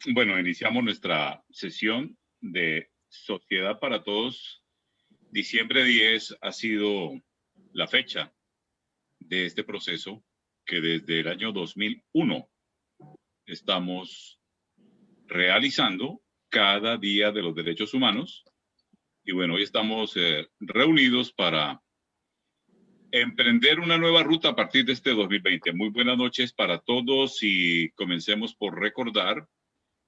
Bueno, iniciamos nuestra sesión de Sociedad para Todos. Diciembre 10 ha sido la fecha de este proceso que desde el año 2001 estamos realizando cada Día de los Derechos Humanos. Y bueno, hoy estamos reunidos para emprender una nueva ruta a partir de este 2020. Muy buenas noches para todos y comencemos por recordar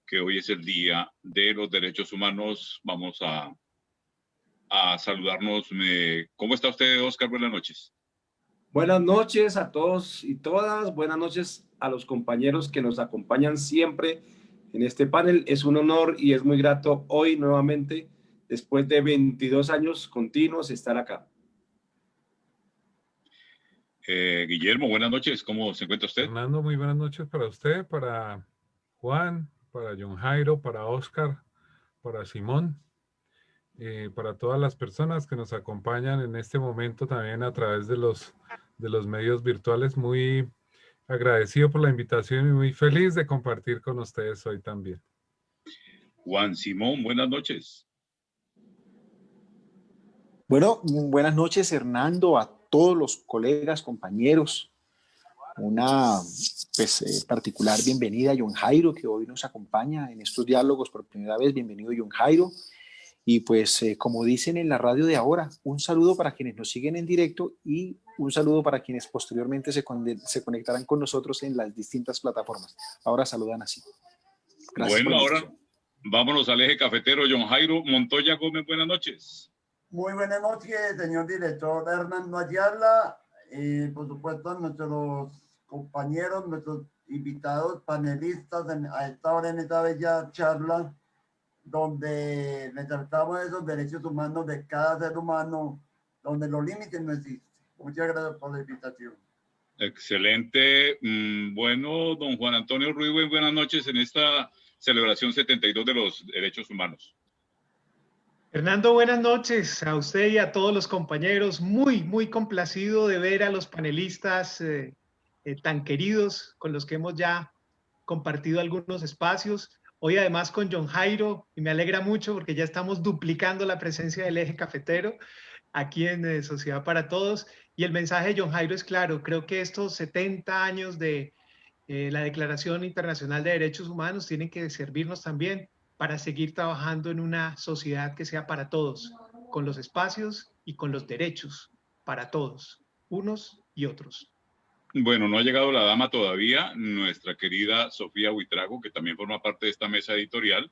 que hoy es el Día de los Derechos Humanos. Vamos a saludarnos. ¿Cómo está usted, Oscar? Buenas noches. Buenas noches a todos y todas. Buenas noches a los compañeros que nos acompañan siempre en este panel. Es un honor y es muy grato hoy nuevamente, después de 22 años continuos, estar acá. Guillermo, buenas noches. ¿Cómo se encuentra usted? Fernando, muy buenas noches para usted, para Juan, para John Jairo, para Oscar, para Simón, para todas las personas que nos acompañan en este momento también a través de los medios virtuales. Muy agradecido por la invitación y muy feliz de compartir con ustedes hoy también. Juan Simón, buenas noches. Bueno, buenas noches, Hernando, a todos los colegas, compañeros. Una particular bienvenida a John Jairo, que hoy nos acompaña en estos diálogos por primera vez. Bienvenido, John Jairo. Y pues, como dicen en la radio de ahora, un saludo para quienes nos siguen en directo y un saludo para quienes posteriormente se conectarán con nosotros en las distintas plataformas. Ahora saludan así. Gracias. Bueno, ahora vámonos al eje cafetero. John Jairo Montoya Gómez, buenas noches. Muy buenas noches, señor director Hernando Ayala, y por supuesto a nuestros compañeros, nuestros invitados, panelistas a esta hora en esta bella charla, donde tratamos de esos derechos humanos de cada ser humano, donde los límites no existen. Muchas gracias por la invitación. Excelente. Bueno, don Juan Antonio Ruiz, buenas noches en esta celebración 72 de los derechos humanos. Fernando, buenas noches a usted y a todos los compañeros. Muy complacido de ver a los panelistas tan queridos con los que hemos ya compartido algunos espacios. Hoy además con John Jairo, y me alegra mucho porque ya estamos duplicando la presencia del eje cafetero aquí en Sociedad para Todos. Y el mensaje de John Jairo es claro. Creo que estos 70 años de la Declaración Internacional de Derechos Humanos tienen que servirnos también para seguir trabajando en una sociedad que sea para todos, con los espacios y con los derechos para todos, unos y otros. Bueno, no ha llegado la dama todavía, nuestra querida Sofía Huitrago, que también forma parte de esta mesa editorial,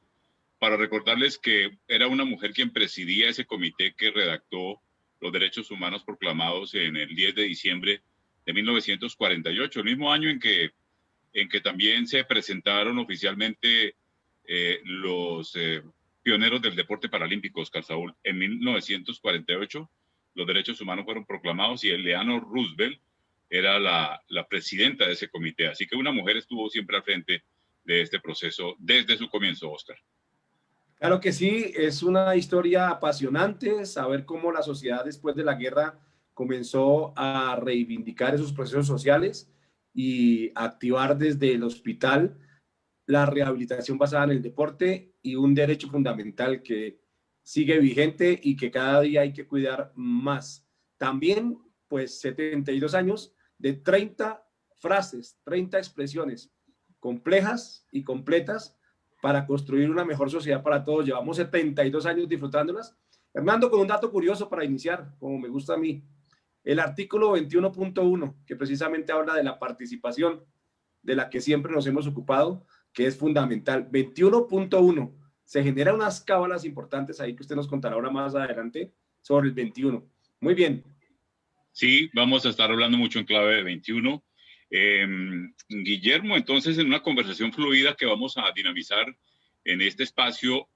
para recordarles que era una mujer quien presidía ese comité que redactó los derechos humanos proclamados en el 10 de diciembre de 1948, el mismo año en que también se presentaron oficialmente los pioneros del deporte paralímpico, Oscar Saúl. En 1948 los derechos humanos fueron proclamados y Eleanor Roosevelt era la presidenta de ese comité. Así que una mujer estuvo siempre al frente de este proceso desde su comienzo, Oscar. Claro que sí, es una historia apasionante saber cómo la sociedad después de la guerra comenzó a reivindicar esos procesos sociales y activar desde el hospital la rehabilitación basada en el deporte y un derecho fundamental que sigue vigente y que cada día hay que cuidar más. También, pues, 72 años de 30 frases, 30 expresiones complejas y completas para construir una mejor sociedad para todos. Llevamos 72 años disfrutándolas. Hernando, con un dato curioso para iniciar, como me gusta a mí. El artículo 21.1, que precisamente habla de la participación de la que siempre nos hemos ocupado, que es fundamental. 21.1. Se generan unas cábalas importantes ahí que usted nos contará ahora más adelante sobre el 21. Muy bien. Sí, vamos a estar hablando mucho en clave de 21. Guillermo, entonces en una conversación fluida que vamos a dinamizar en este espacio,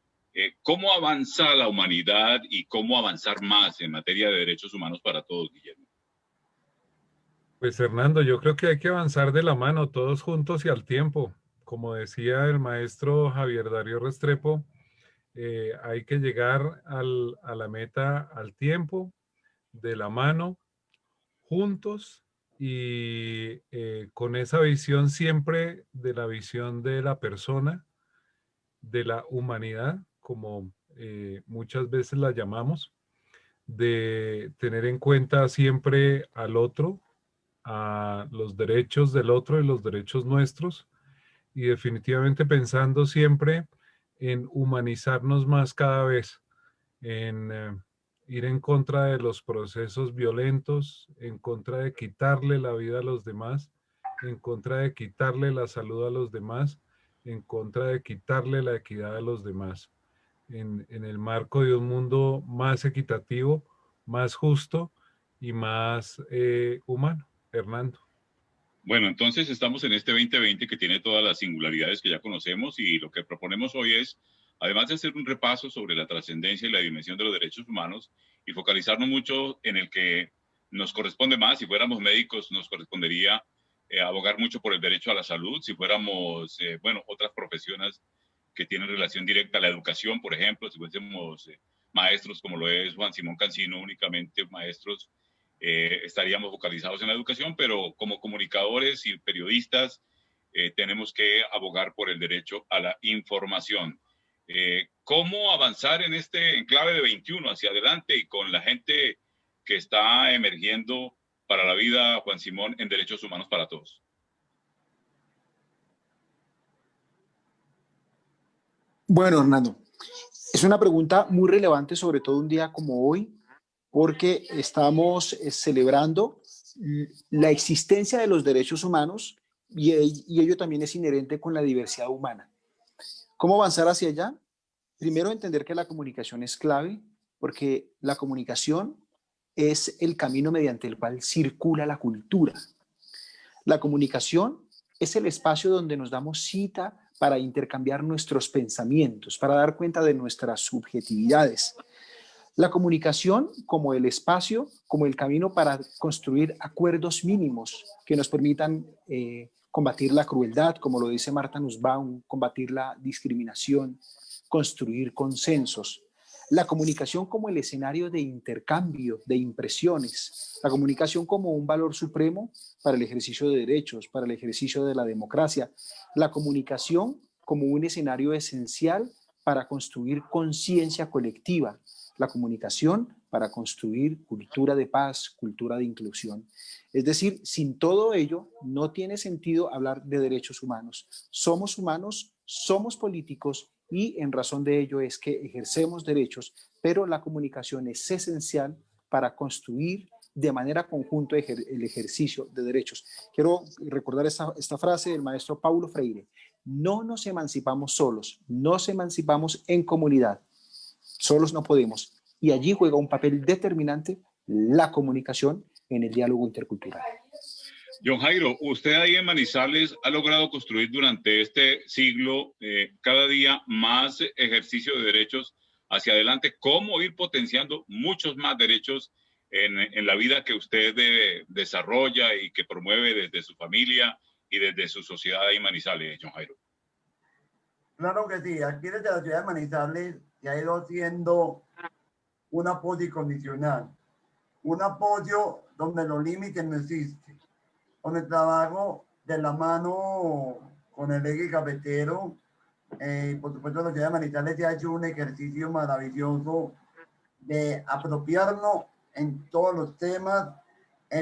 ¿cómo avanza la humanidad y cómo avanzar más en materia de derechos humanos para todos, Guillermo? Pues Fernando, yo creo que hay que avanzar de la mano, todos juntos y al tiempo. Como decía el maestro Javier Darío Restrepo, hay que llegar a la meta al tiempo, de la mano, juntos y con esa visión siempre de la visión de la persona de la humanidad, como muchas veces la llamamos, de tener en cuenta siempre al otro, a los derechos del otro y los derechos nuestros, y definitivamente pensando siempre en humanizarnos más cada vez, en ir en contra de los procesos violentos, en contra de quitarle la vida a los demás, en contra de quitarle la salud a los demás, en contra de quitarle la equidad a los demás, en el marco de un mundo más equitativo, más justo y más humano. Hernando. Bueno, entonces estamos en este 2020 que tiene todas las singularidades que ya conocemos y lo que proponemos hoy es, además de hacer un repaso sobre la trascendencia y la dimensión de los derechos humanos y focalizarnos mucho en el que nos corresponde más. Si fuéramos médicos, nos correspondería abogar mucho por el derecho a la salud. Si fuéramos, bueno, otras profesiones que tienen relación directa a la educación, por ejemplo, si fuésemos maestros como lo es Juan Simón Cancino, únicamente maestros, estaríamos focalizados en la educación, pero como comunicadores y periodistas tenemos que abogar por el derecho a la información. ¿Cómo avanzar en este enclave de 21 hacia adelante y con la gente que está emergiendo para la vida, Juan Simón, en derechos humanos para todos? Bueno, Hernando, es una pregunta muy relevante, sobre todo un día como hoy, porque estamos celebrando la existencia de los derechos humanos y ello también es inherente con la diversidad humana. ¿Cómo avanzar hacia allá? Primero, entender que la comunicación es clave, porque la comunicación es el camino mediante el cual circula la cultura. La comunicación es el espacio donde nos damos cita para intercambiar nuestros pensamientos, para dar cuenta de nuestras subjetividades. La comunicación como el espacio, como el camino para construir acuerdos mínimos que nos permitan combatir la crueldad, como lo dice Martha Nussbaum, combatir la discriminación, construir consensos. La comunicación como el escenario de intercambio de impresiones, la comunicación como un valor supremo para el ejercicio de derechos, para el ejercicio de la democracia, la comunicación como un escenario esencial para construir conciencia colectiva, la comunicación para construir cultura de paz, cultura de inclusión. Es decir, sin todo ello no tiene sentido hablar de derechos humanos. Somos humanos, somos políticos y en razón de ello es que ejercemos derechos, pero la comunicación es esencial para construir de manera conjunta el ejercicio de derechos. Quiero recordar esta frase del maestro Paulo Freire: no nos emancipamos solos, nos emancipamos en comunidad. Solos no podemos. Y allí juega un papel determinante la comunicación en el diálogo intercultural. John Jairo, usted ahí en Manizales ha logrado construir durante este siglo cada día más ejercicio de derechos hacia adelante. ¿Cómo ir potenciando muchos más derechos en la vida que usted desarrolla y que promueve desde su familia y desde su sociedad ahí en Manizales, John Jairo? Claro que sí, aquí desde la ciudad de Manizales se ha ido haciendo un apoyo incondicional, un apoyo donde los límites no existen, con el trabajo de la mano con el eje cafetero. Por supuesto, la ciudad de Manizales se ha hecho un ejercicio maravilloso de apropiarnos en todos los temas,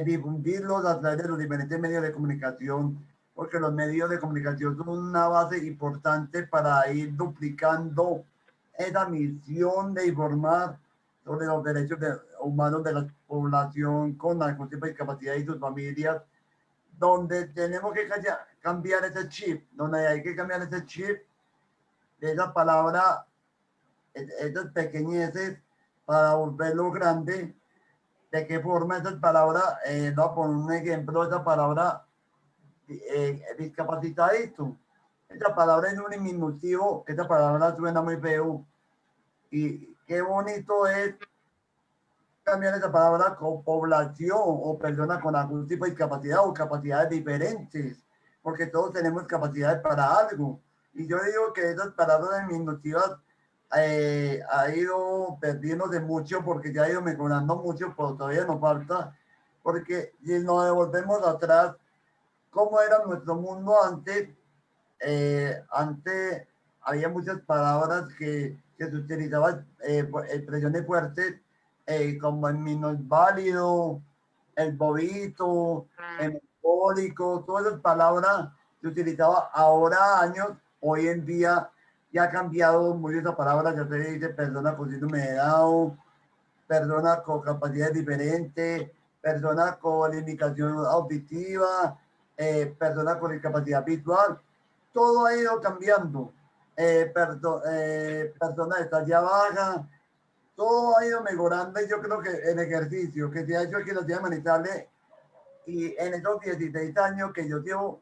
difundirlos a través de los diferentes medios de comunicación, porque los medios de comunicación son una base importante para ir duplicando esa misión de informar sobre los derechos humanos de la población con algún tipo de discapacidad y sus familias, donde tenemos que cambiar ese chip, donde hay que cambiar ese chip de esa palabra, esas pequeñeces, para volverlo grande. ¿De qué forma esa palabra? Voy a poner un ejemplo, esa palabra discapacitadito. Esa palabra es un diminutivo, esa palabra suena muy feo. Y qué bonito es cambiar esa palabra con población o persona con algún tipo de discapacidad o capacidades diferentes, porque todos tenemos capacidades para algo. Y yo digo que esas palabras diminutivas ha ido perdiéndose mucho porque ya ha ido mejorando mucho, pero todavía nos falta, porque si nos devolvemos atrás, ¿cómo era nuestro mundo antes había muchas palabras que se utilizaban, expresiones fuertes, como el minusválido, el bobito, el alcohólico, todas esas palabras se utilizaban ahora años, hoy en día ya ha cambiado mucho esa palabra, ya se dice persona con síndrome de Down, persona con capacidades diferentes, persona con limitación auditiva, persona con discapacidad visual, todo ha ido cambiando. Personas de talla baja, todo ha ido mejorando y yo creo que el ejercicio que se ha hecho aquí en la ciudad de Manizales y en esos 16 años que yo llevo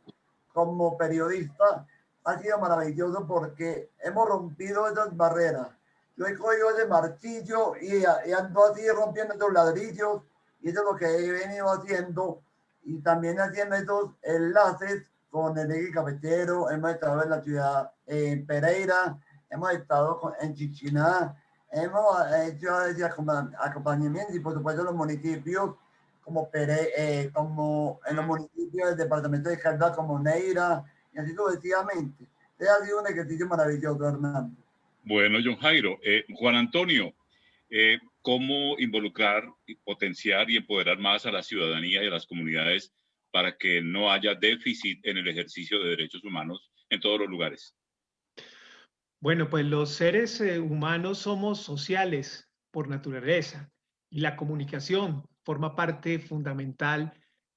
como periodista ha sido maravilloso porque hemos rompido esas barreras. Yo he cogido ese martillo y ando así rompiendo esos ladrillos y eso es lo que he venido haciendo y también haciendo esos enlaces con el eje cafetero. Hemos estado en la ciudad, en Pereira, hemos estado en Chichiná, hemos hecho ese acompañamiento y por supuesto en los municipios como en los municipios del departamento de Caldas como Neira y así sucesivamente. Ha sido un ejercicio maravilloso, Hernando. Bueno, John Jairo, Juan Antonio, ¿cómo involucrar, potenciar y empoderar más a la ciudadanía y a las comunidades para que no haya déficit en el ejercicio de derechos humanos en todos los lugares? Bueno, pues los seres humanos somos sociales por naturaleza y la comunicación forma parte fundamental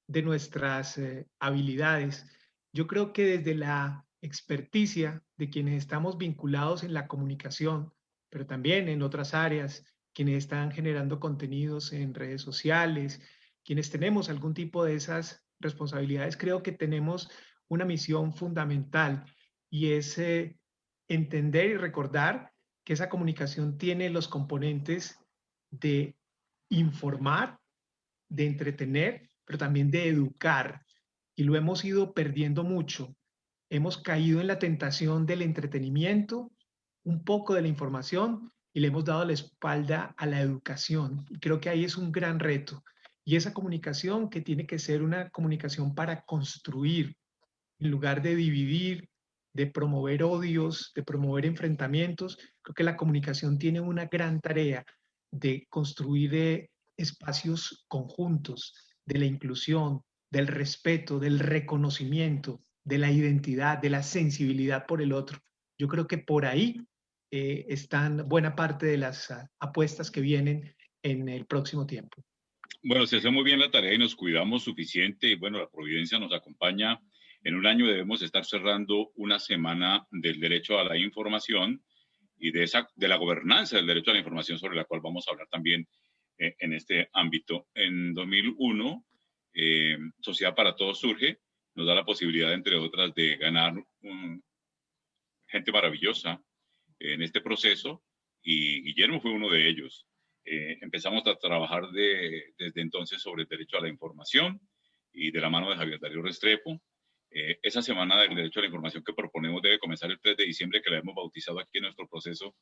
de nuestras habilidades. Yo creo que desde la experticia de quienes estamos vinculados en la comunicación, pero también en otras áreas, quienes están generando contenidos en redes sociales, quienes tenemos algún tipo de esas responsabilidades, creo que tenemos una misión fundamental y es entender y recordar que esa comunicación tiene los componentes de informar, de entretener, pero también de educar. Y lo hemos ido perdiendo mucho. Hemos caído en la tentación del entretenimiento, un poco de la información, y le hemos dado la espalda a la educación. Y creo que ahí es un gran reto. Y esa comunicación que tiene que ser una comunicación para construir, en lugar de dividir, de promover odios, de promover enfrentamientos, creo que la comunicación tiene una gran tarea de construir espacios conjuntos de la inclusión, del respeto, del reconocimiento, de la identidad, de la sensibilidad por el otro. Yo creo que por ahí están buena parte de las apuestas que vienen en el próximo tiempo. Bueno, si hacemos bien la tarea y nos cuidamos suficiente, y bueno, la providencia nos acompaña, en un año debemos estar cerrando una semana del derecho a la información y de la gobernanza del derecho a la información, sobre la cual vamos a hablar también en este ámbito. En 2001, Sociedad para Todos surge, nos da la posibilidad, entre otras, de ganar gente maravillosa en este proceso, y Guillermo fue uno de ellos. Empezamos a trabajar desde entonces sobre el derecho a la información y de la mano de Javier Darío Restrepo. Esa semana del derecho a la información que proponemos debe comenzar el 3 de diciembre, que la hemos bautizado aquí en nuestro proceso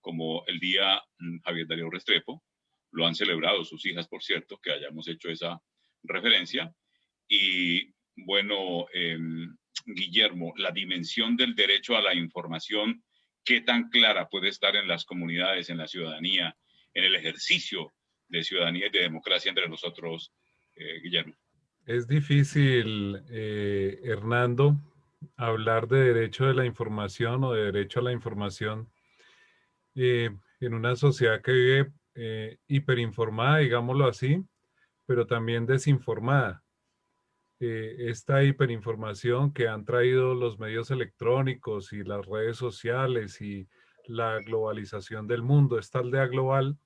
como el Día Javier Darío Restrepo. Lo han celebrado sus hijas, por cierto, que hayamos hecho esa referencia. Y bueno, Guillermo, la dimensión del derecho a la información, ¿qué tan clara puede estar en las comunidades, en la ciudadanía, en el ejercicio de ciudadanía y de democracia entre nosotros, Guillermo? Es difícil, Hernando, hablar de derecho de la información o de derecho a la información en una sociedad que vive hiperinformada, digámoslo así, pero también desinformada. Esta hiperinformación que han traído los medios electrónicos y las redes sociales y la globalización del mundo, esta aldea global,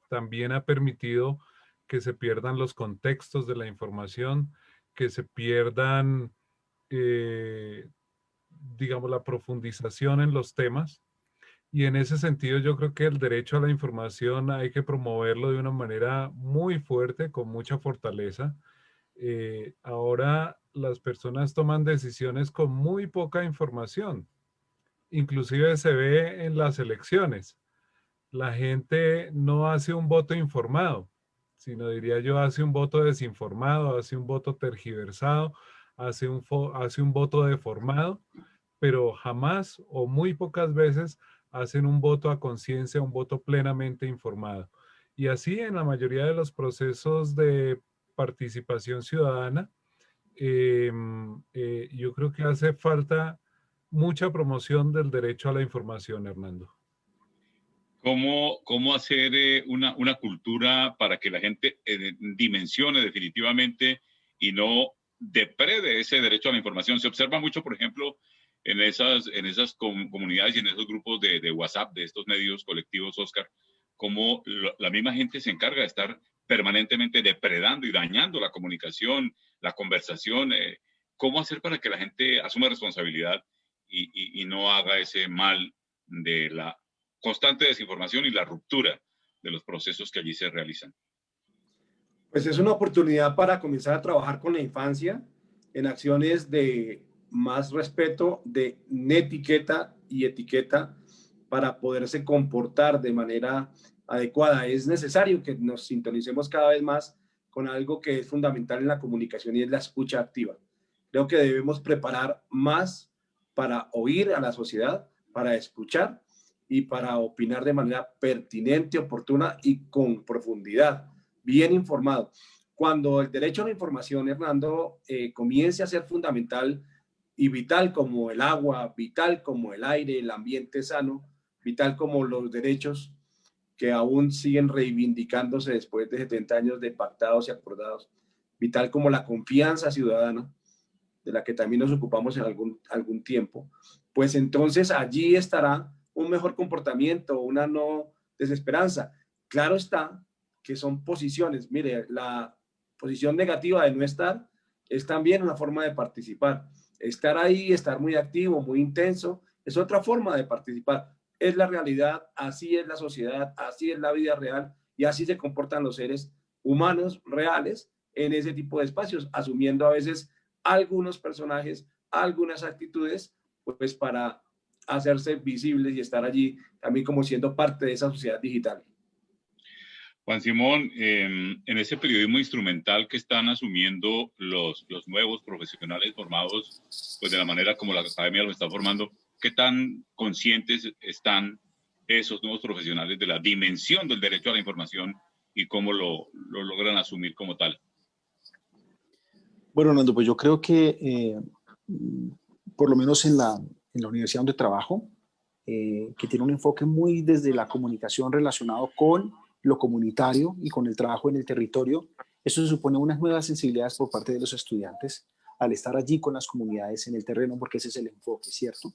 también ha permitido que se pierdan los contextos de la información, que se pierdan, digamos, la profundización en los temas. Y en ese sentido yo creo que el derecho a la información hay que promoverlo de una manera muy fuerte, con mucha fortaleza. Ahora las personas toman decisiones con muy poca información. Inclusive se ve en las elecciones. La gente no hace un voto informado, sino diría yo hace un voto desinformado, hace un voto tergiversado, hace un voto deformado, pero jamás o muy pocas veces hacen un voto a conciencia, un voto plenamente informado. Y así en la mayoría de los procesos de participación ciudadana, yo creo que hace falta mucha promoción del derecho a la información, Hernando. ¿Cómo hacer una cultura para que la gente dimensione definitivamente y no deprede ese derecho a la información? Se observa mucho, por ejemplo, en esas comunidades y en esos grupos de WhatsApp, de estos medios colectivos, Oscar, cómo la misma gente se encarga de estar permanentemente depredando y dañando la comunicación, la conversación. ¿Cómo hacer para que la gente asuma responsabilidad y no haga ese mal de la constante desinformación y la ruptura de los procesos que allí se realizan? Pues es una oportunidad para comenzar a trabajar con la infancia en acciones de más respeto, de netiqueta y etiqueta para poderse comportar de manera adecuada. Es necesario que nos sintonicemos cada vez más con algo que es fundamental en la comunicación y es la escucha activa. Creo que debemos preparar más para oír a la sociedad, para escuchar y para opinar de manera pertinente, oportuna y con profundidad, bien informado. Cuando el derecho a la información, Hernando, comience a ser fundamental y vital como el agua, vital como el aire, el ambiente sano, vital como los derechos que aún siguen reivindicándose después de 70 años de pactados y acordados, vital como la confianza ciudadana, de la que también nos ocupamos en algún tiempo, pues entonces allí estará un mejor comportamiento, una no desesperanza. Claro está que son posiciones. Mire, la posición negativa de no estar es también una forma de participar. Estar ahí, estar muy activo, muy intenso, es otra forma de participar. Es la realidad, así es la sociedad, así es la vida real y así se comportan los seres humanos reales en ese tipo de espacios, asumiendo a veces algunos personajes, algunas actitudes, pues para hacerse visibles y estar allí también como siendo parte de esa sociedad digital. Juan Simón, en ese periodismo instrumental que están asumiendo los nuevos profesionales formados, pues de la manera como la academia los está formando, ¿qué tan conscientes están esos nuevos profesionales de la dimensión del derecho a la información y cómo lo logran asumir como tal? Bueno, Nando, pues yo creo que por lo menos en la universidad donde trabajo, que tiene un enfoque muy desde la comunicación relacionado con lo comunitario y con el trabajo en el territorio, eso se supone unas nuevas sensibilidades por parte de los estudiantes al estar allí con las comunidades en el terreno, porque ese es el enfoque, ¿cierto?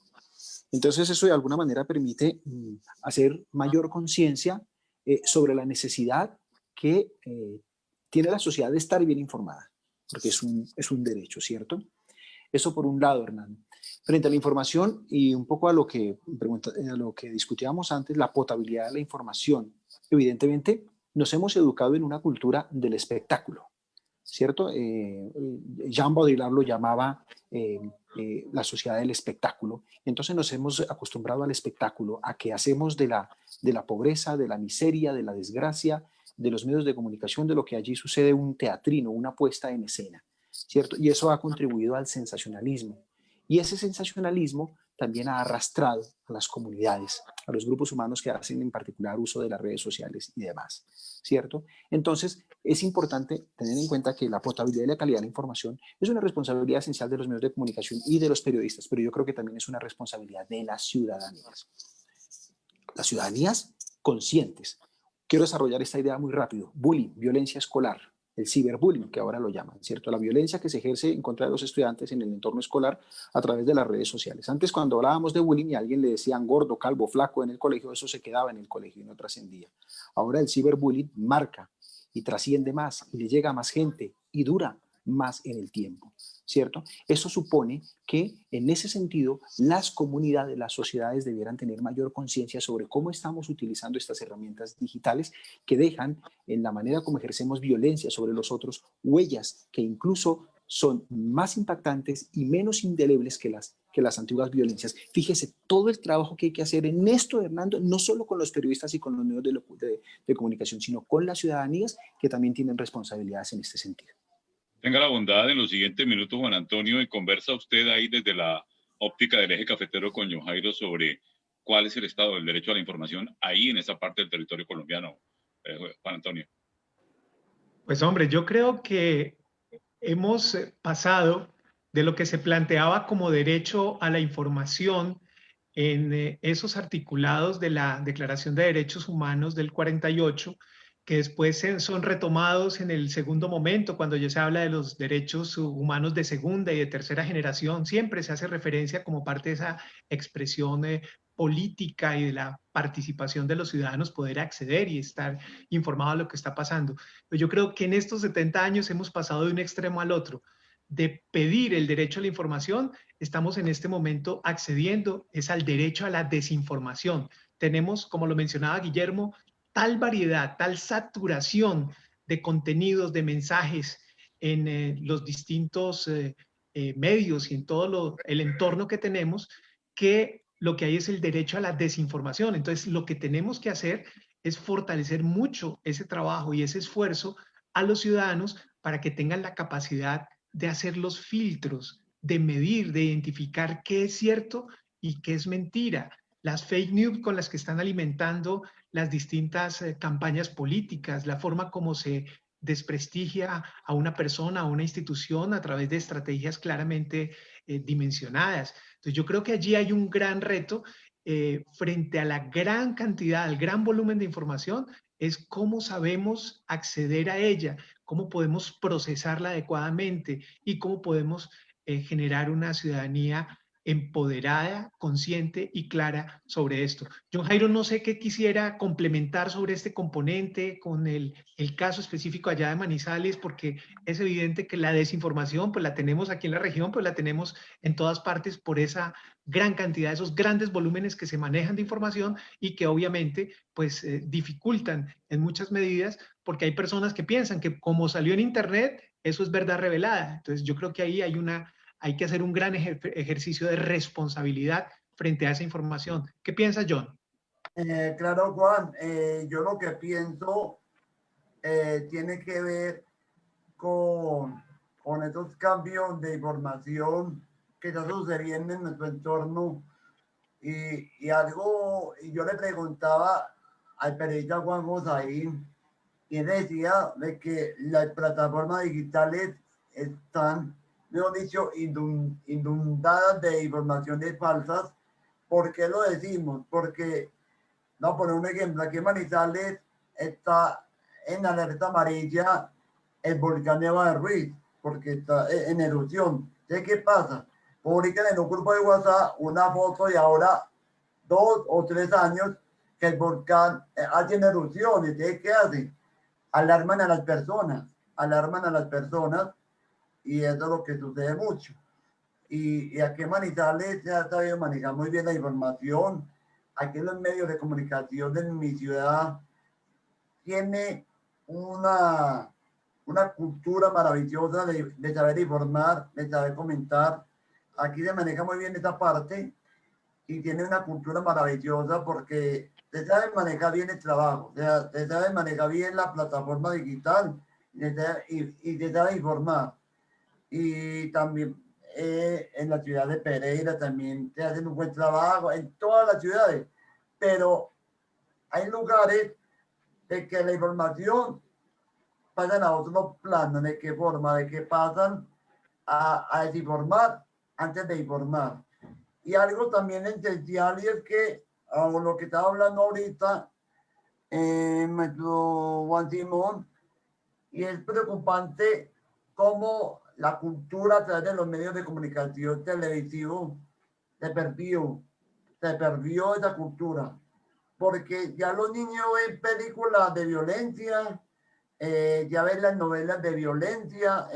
Entonces eso de alguna manera permite hacer mayor conciencia sobre la necesidad que tiene la sociedad de estar bien informada, porque es un derecho, ¿cierto? Eso por un lado, Hernán. Frente a la información y un poco a lo que discutíamos antes, la potabilidad de la información. Evidentemente, nos hemos educado en una cultura del espectáculo, ¿cierto? Jean Baudrillard lo llamaba la sociedad del espectáculo. Entonces nos hemos acostumbrado al espectáculo, a que hacemos de la pobreza, de la miseria, de la desgracia, de los medios de comunicación, de lo que allí sucede, un teatrino, una puesta en escena, ¿cierto? Y eso ha contribuido al sensacionalismo. Y ese sensacionalismo también ha arrastrado a las comunidades, a los grupos humanos que hacen en particular uso de las redes sociales y demás, ¿cierto? Entonces, es importante tener en cuenta que la potabilidad y la calidad de la información es una responsabilidad esencial de los medios de comunicación y de los periodistas, pero yo creo que también es una responsabilidad de las ciudadanías. Las ciudadanías conscientes. Quiero desarrollar esta idea muy rápido. Bullying, violencia escolar, el ciberbullying, que ahora lo llaman, ¿cierto? La violencia que se ejerce en contra de los estudiantes en el entorno escolar a través de las redes sociales. Antes, cuando hablábamos de bullying y a alguien le decían gordo, calvo, flaco en el colegio, eso se quedaba en el colegio y no trascendía. Ahora el ciberbullying marca y trasciende más y le llega a más gente y dura más en el tiempo, ¿cierto? Eso supone que en ese sentido las comunidades, las sociedades debieran tener mayor conciencia sobre cómo estamos utilizando estas herramientas digitales que dejan en la manera como ejercemos violencia sobre los otros huellas que incluso son más impactantes y menos indelebles que las antiguas violencias. Fíjese todo el trabajo que hay que hacer en esto, Hernando, no solo con los periodistas y con los medios de comunicación, sino con las ciudadanías que también tienen responsabilidades en este sentido. Tenga la bondad en los siguientes minutos, Juan Antonio, y conversa usted ahí desde la óptica del eje cafetero con John Jairo sobre cuál es el estado del derecho a la información ahí en esa parte del territorio colombiano, Juan Antonio. Pues hombre, yo creo que hemos pasado de lo que se planteaba como derecho a la información en esos articulados de la Declaración de Derechos Humanos del 48, que después son retomados en el segundo momento, cuando ya se habla de los derechos humanos de segunda y de tercera generación. Siempre se hace referencia como parte de esa expresión política y de la participación de los ciudadanos poder acceder y estar informado de lo que está pasando. Pero yo creo que en estos 70 años hemos pasado de un extremo al otro. De pedir el derecho a la información, estamos en este momento accediendo es al derecho a la desinformación. Tenemos, como lo mencionaba Guillermo, tal variedad, tal saturación de contenidos, de mensajes en los distintos medios y en todo el entorno que tenemos, que lo que hay es el derecho a la desinformación. Entonces, lo que tenemos que hacer es fortalecer mucho ese trabajo y ese esfuerzo a los ciudadanos para que tengan la capacidad de hacer los filtros, de medir, de identificar qué es cierto y qué es mentira. Las fake news con las que están alimentando las distintas campañas políticas, la forma como se desprestigia a una persona, a una institución a través de estrategias claramente dimensionadas. Entonces yo creo que allí hay un gran reto frente a la gran cantidad, al gran volumen de información, es cómo sabemos acceder a ella, cómo podemos procesarla adecuadamente y cómo podemos generar una ciudadanía empoderada, consciente y clara sobre esto. John Jairo, no sé qué quisiera complementar sobre este componente con el caso específico allá de Manizales, porque es evidente que la desinformación, pues la tenemos aquí en la región, pues la tenemos en todas partes por esa gran cantidad, esos grandes volúmenes que se manejan de información y que obviamente pues dificultan en muchas medidas porque hay personas que piensan que como salió en internet, eso es verdad revelada. Entonces yo creo que ahí hay que hacer un gran ejercicio de responsabilidad frente a esa información. ¿Qué piensa John? Claro, Juan, yo lo que pienso tiene que ver con estos cambios de información que están sucediendo en nuestro entorno. Y yo le preguntaba al periodista Juan Josaín, y él decía de que las plataformas digitales están, mejor dicho, inundadas de informaciones falsas. ¿Por qué lo decimos? Porque, no, por un ejemplo, aquí en Manizales está en alerta amarilla el volcán Nevado de Ruiz, porque está en erupción. ¿Entonces qué pasa? Publican en un grupo de WhatsApp una foto y ahora 2 o 3 años que el volcán hace erupción. ¿Entonces qué hacen? Alarman a las personas y eso es lo que sucede mucho. Y aquí en Manizales se ha sabido manejar muy bien la información. Aquí en los medios de comunicación de mi ciudad tiene una cultura maravillosa de saber informar, de saber comentar. Aquí se maneja muy bien esa parte y tiene una cultura maravillosa porque se sabe manejar bien el trabajo, o sea, se sabe manejar bien la plataforma digital y se sabe informar. Y también en la ciudad de Pereira también se hacen un buen trabajo, en todas las ciudades, pero hay lugares de que la información pasan a otro plano. ¿De qué forma? De que pasan a desinformar antes de informar. Y algo también esencial y es que, lo que estaba hablando ahorita, nuestro Juan Simón, y es preocupante cómo la cultura a través de los medios de comunicación televisivos se perdió esa cultura, porque ya los niños ven películas de violencia, ya ven las novelas de violencia,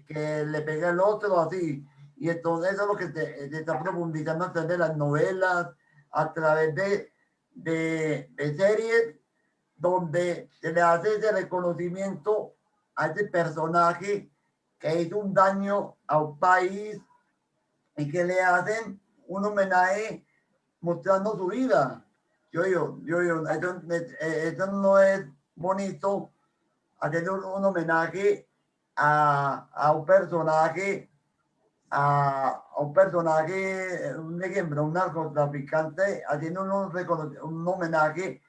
que le pega el otro así. Y entonces eso es lo que se está profundizando a través de las novelas, a través de series, donde se le hace ese reconocimiento a ese personaje que hizo un daño a un país y que le hacen un homenaje mostrando su vida. Esto no es bonito, hacer un homenaje a un personaje a un personaje, un ejemplo, un narcotraficante, haciendo un homenaje,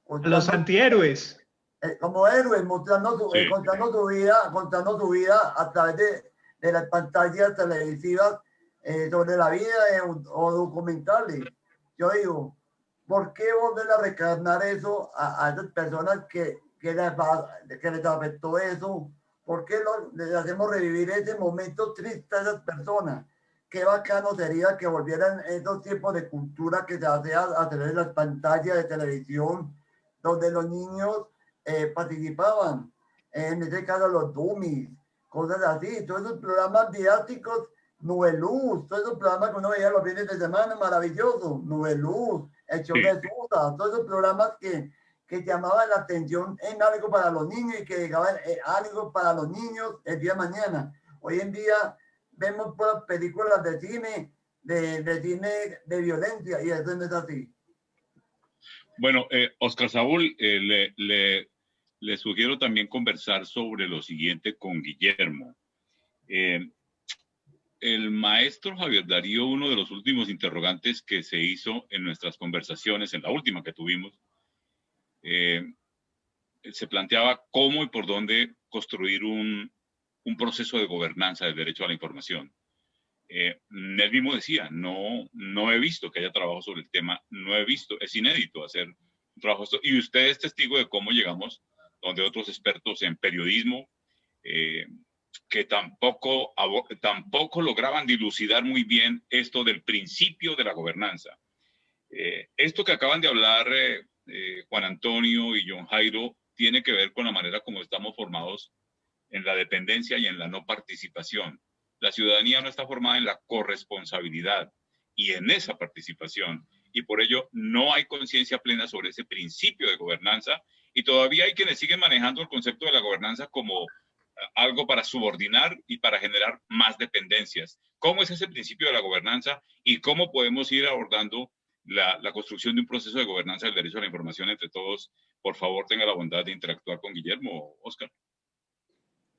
A los antihéroes. como héroes, mostrando Sí. contando su vida a través de las pantallas televisivas sobre la vida o documentales. Yo digo, ¿por qué volver a recarnar eso a esas personas que les afectó eso? ¿Por qué les hacemos revivir ese momento triste a esas personas? Qué bacano sería que volvieran esos tipos de cultura que se hace a través de las pantallas de televisión, donde los niños participaban, en este caso los dummies, cosas así, todos esos programas didácticos, Nube Luz, todos esos programas que uno veía los fines de semana, maravilloso, Nube Luz, el show de Susa, todos esos programas que llamaban la atención en algo para los niños y que llegaban algo para los niños el día de mañana. Hoy en día vemos puras películas de cine, de violencia, y eso no es así. Bueno, Oscar Saúl, le sugiero también conversar sobre lo siguiente con Guillermo. El maestro Javier Darío, uno de los últimos interrogantes que se hizo en nuestras conversaciones, en la última que tuvimos, se planteaba cómo y por dónde construir un proceso de gobernanza del derecho a la información. Él mismo decía, no he visto que haya trabajo sobre el tema, no he visto, es inédito hacer un trabajo. Y usted es testigo de cómo llegamos donde otros expertos en periodismo que tampoco lograban dilucidar muy bien esto del principio de la gobernanza. Esto que acaban de hablar Juan Antonio y John Jairo tiene que ver con la manera como estamos formados en la dependencia y en la no participación. La ciudadanía no está formada en la corresponsabilidad y en esa participación, y por ello no hay conciencia plena sobre ese principio de gobernanza, y todavía hay quienes siguen manejando el concepto de la gobernanza como algo para subordinar y para generar más dependencias. ¿Cómo es ese principio de la gobernanza y cómo podemos ir abordando la construcción de un proceso de gobernanza del derecho a la información entre todos? Por favor, tenga la bondad de interactuar con Guillermo, Oscar.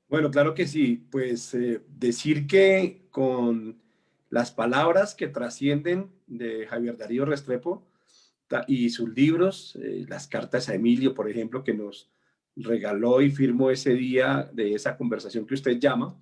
Bueno, claro que sí. Pues decir que con las palabras que trascienden de Javier Darío Restrepo y sus libros, las cartas a Emilio, por ejemplo, que nos regaló y firmó ese día de esa conversación que usted llama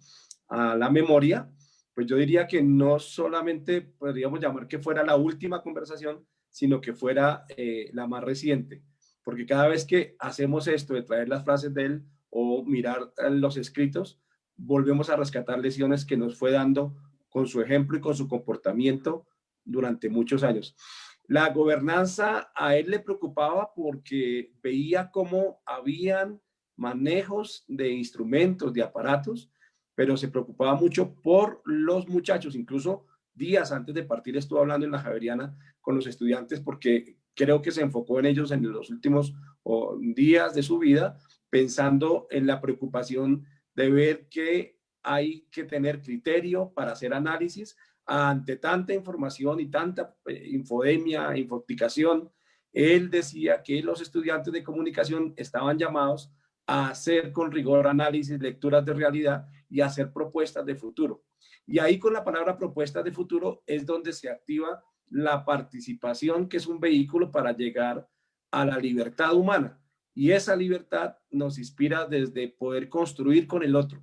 a la memoria, pues yo diría que no solamente podríamos llamar que fuera la última conversación, sino que fuera la más reciente, porque cada vez que hacemos esto de traer las frases de él o mirar los escritos, volvemos a rescatar lecciones que nos fue dando con su ejemplo y con su comportamiento durante muchos años. La gobernanza a él le preocupaba porque veía cómo habían manejos de instrumentos, de aparatos, pero se preocupaba mucho por los muchachos. Incluso días antes de partir estuvo hablando en la Javeriana con los estudiantes porque creo que se enfocó en ellos en los últimos días de su vida, pensando en la preocupación de ver que hay que tener criterio para hacer análisis ante tanta información y tanta infodemia, infoxicación. Él decía que los estudiantes de comunicación estaban llamados a hacer con rigor análisis, lecturas de realidad y hacer propuestas de futuro. Y ahí con la palabra propuestas de futuro es donde se activa la participación, que es un vehículo para llegar a la libertad humana. Y esa libertad nos inspira desde poder construir con el otro.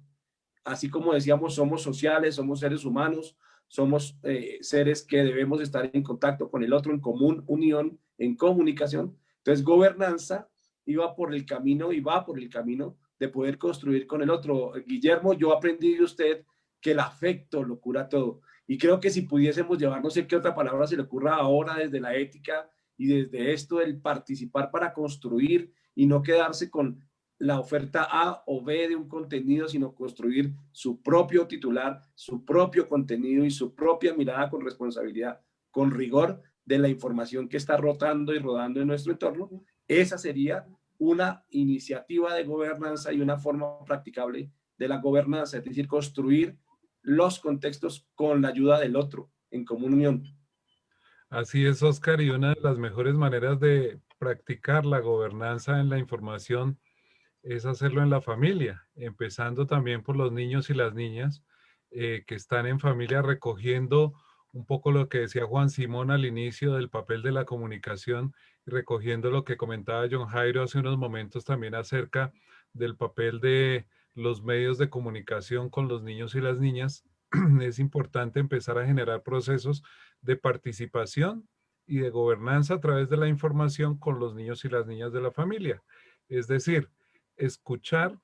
Así como decíamos, somos sociales, somos seres humanos, somos seres que debemos estar en contacto con el otro, en común, unión, en comunicación. Entonces, gobernanza iba por el camino y va por el camino de poder construir con el otro. Guillermo, yo aprendí de usted que el afecto lo cura todo. Y creo que si pudiésemos llevar, no sé qué otra palabra se le ocurra ahora desde la ética y desde esto del participar para construir y no quedarse con la oferta A o B de un contenido, sino construir su propio titular, su propio contenido y su propia mirada con responsabilidad, con rigor de la información que está rotando y rodando en nuestro entorno. Esa sería una iniciativa de gobernanza y una forma practicable de la gobernanza, es decir, construir los contextos con la ayuda del otro, en común unión. Así es, Oscar, y una de las mejores maneras de practicar la gobernanza en la información es hacerlo en la familia, empezando también por los niños y las niñas, que están en familia recogiendo un poco lo que decía Juan Simón al inicio del papel de la comunicación, y recogiendo lo que comentaba John Jairo hace unos momentos también acerca del papel de los medios de comunicación con los niños y las niñas. Es importante empezar a generar procesos de participación y de gobernanza a través de la información con los niños y las niñas de la familia. Es decir, escuchar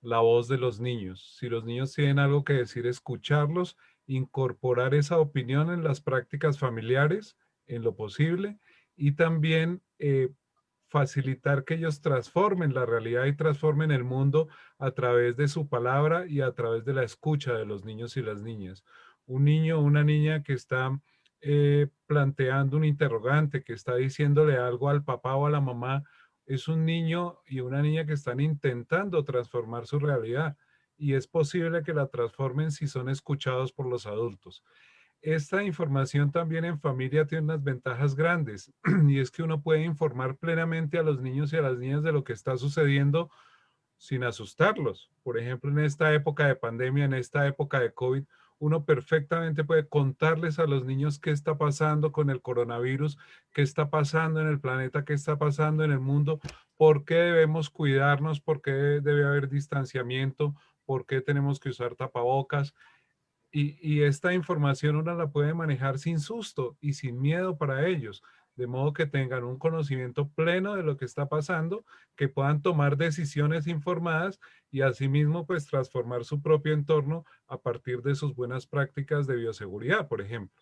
la voz de los niños. Si los niños tienen algo que decir, escucharlos, incorporar esa opinión en las prácticas familiares en lo posible y también facilitar que ellos transformen la realidad y transformen el mundo a través de su palabra y a través de la escucha de los niños y las niñas. Un niño o una niña que está planteando un interrogante, que está diciéndole algo al papá o a la mamá, es un niño y una niña que están intentando transformar su realidad y es posible que la transformen si son escuchados por los adultos. Esta información también en familia tiene unas ventajas grandes y es que uno puede informar plenamente a los niños y a las niñas de lo que está sucediendo sin asustarlos. Por ejemplo, en esta época de pandemia, en esta época de COVID, uno perfectamente puede contarles a los niños qué está pasando con el coronavirus, qué está pasando en el planeta, qué está pasando en el mundo, por qué debemos cuidarnos, por qué debe haber distanciamiento, por qué tenemos que usar tapabocas. Y esta información uno la puede manejar sin susto y sin miedo para ellos, de modo que tengan un conocimiento pleno de lo que está pasando, que puedan tomar decisiones informadas y asimismo pues transformar su propio entorno a partir de sus buenas prácticas de bioseguridad, por ejemplo.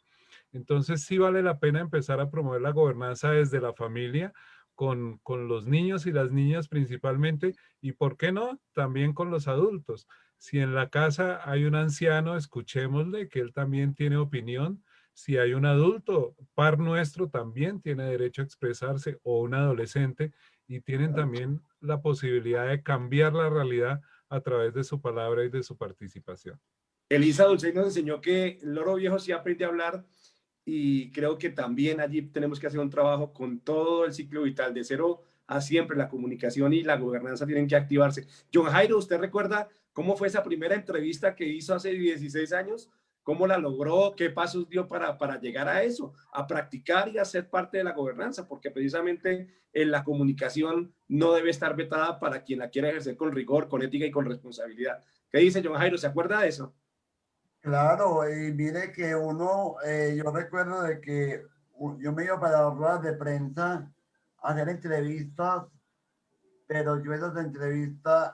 Entonces sí vale la pena empezar a promover la gobernanza desde la familia, con los niños y las niñas principalmente, y por qué no, también con los adultos. Si en la casa hay un anciano, escuchémosle, que él también tiene opinión. Si hay un adulto, par nuestro, también tiene derecho a expresarse, o un adolescente, y tienen también la posibilidad de cambiar la realidad a través de su palabra y de su participación. Elisa Dulce nos enseñó que el loro viejo sí aprende a hablar y creo que también allí tenemos que hacer un trabajo con todo el ciclo vital, de cero a siempre. La comunicación y la gobernanza tienen que activarse. John Jairo, ¿usted recuerda cómo fue esa primera entrevista que hizo hace 16 años? ¿Cómo la logró? ¿Qué pasos dio para llegar a eso? A practicar y a ser parte de la gobernanza, porque precisamente en la comunicación no debe estar vetada para quien la quiera ejercer con rigor, con ética y con responsabilidad. ¿Qué dice John Jairo? ¿Se acuerda de eso? Claro, y mire que uno, yo recuerdo de que yo me iba para las ruedas de prensa a hacer entrevistas, pero yo esas entrevistas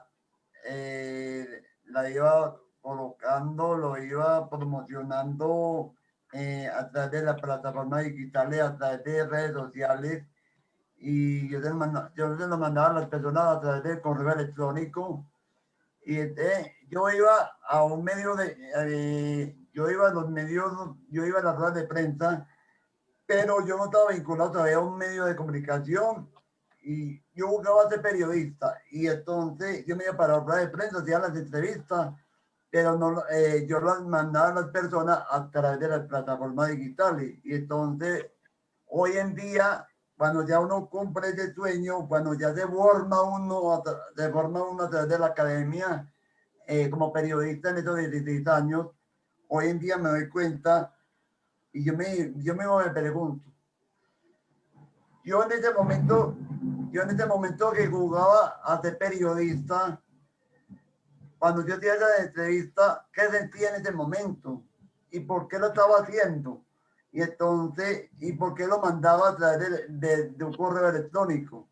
la iba colocando, lo iba promocionando a través de las plataformas digitales, a través de redes sociales, y yo se lo mandaba a las personas a través del correo electrónico. Y yo iba a un medio yo iba a los medios, yo iba a las ruedas de prensa, pero yo no estaba vinculado todavía a un medio de comunicación y yo buscaba ser periodista y entonces yo me iba para las ruedas de prensa, hacía las entrevistas, pero no, yo las mandaba a las personas a través de las plataformas digitales y entonces hoy en día cuando ya uno cumple ese sueño, cuando ya se forma uno a través de la academia como periodista en estos 16 años, hoy en día me doy cuenta y yo mismo me pregunto, yo en ese momento que jugaba a ser periodista, cuando yo hacía esa entrevista, ¿qué sentía en ese momento? ¿Y por qué lo estaba haciendo? Y entonces, ¿y por qué lo mandaba a través de un correo electrónico?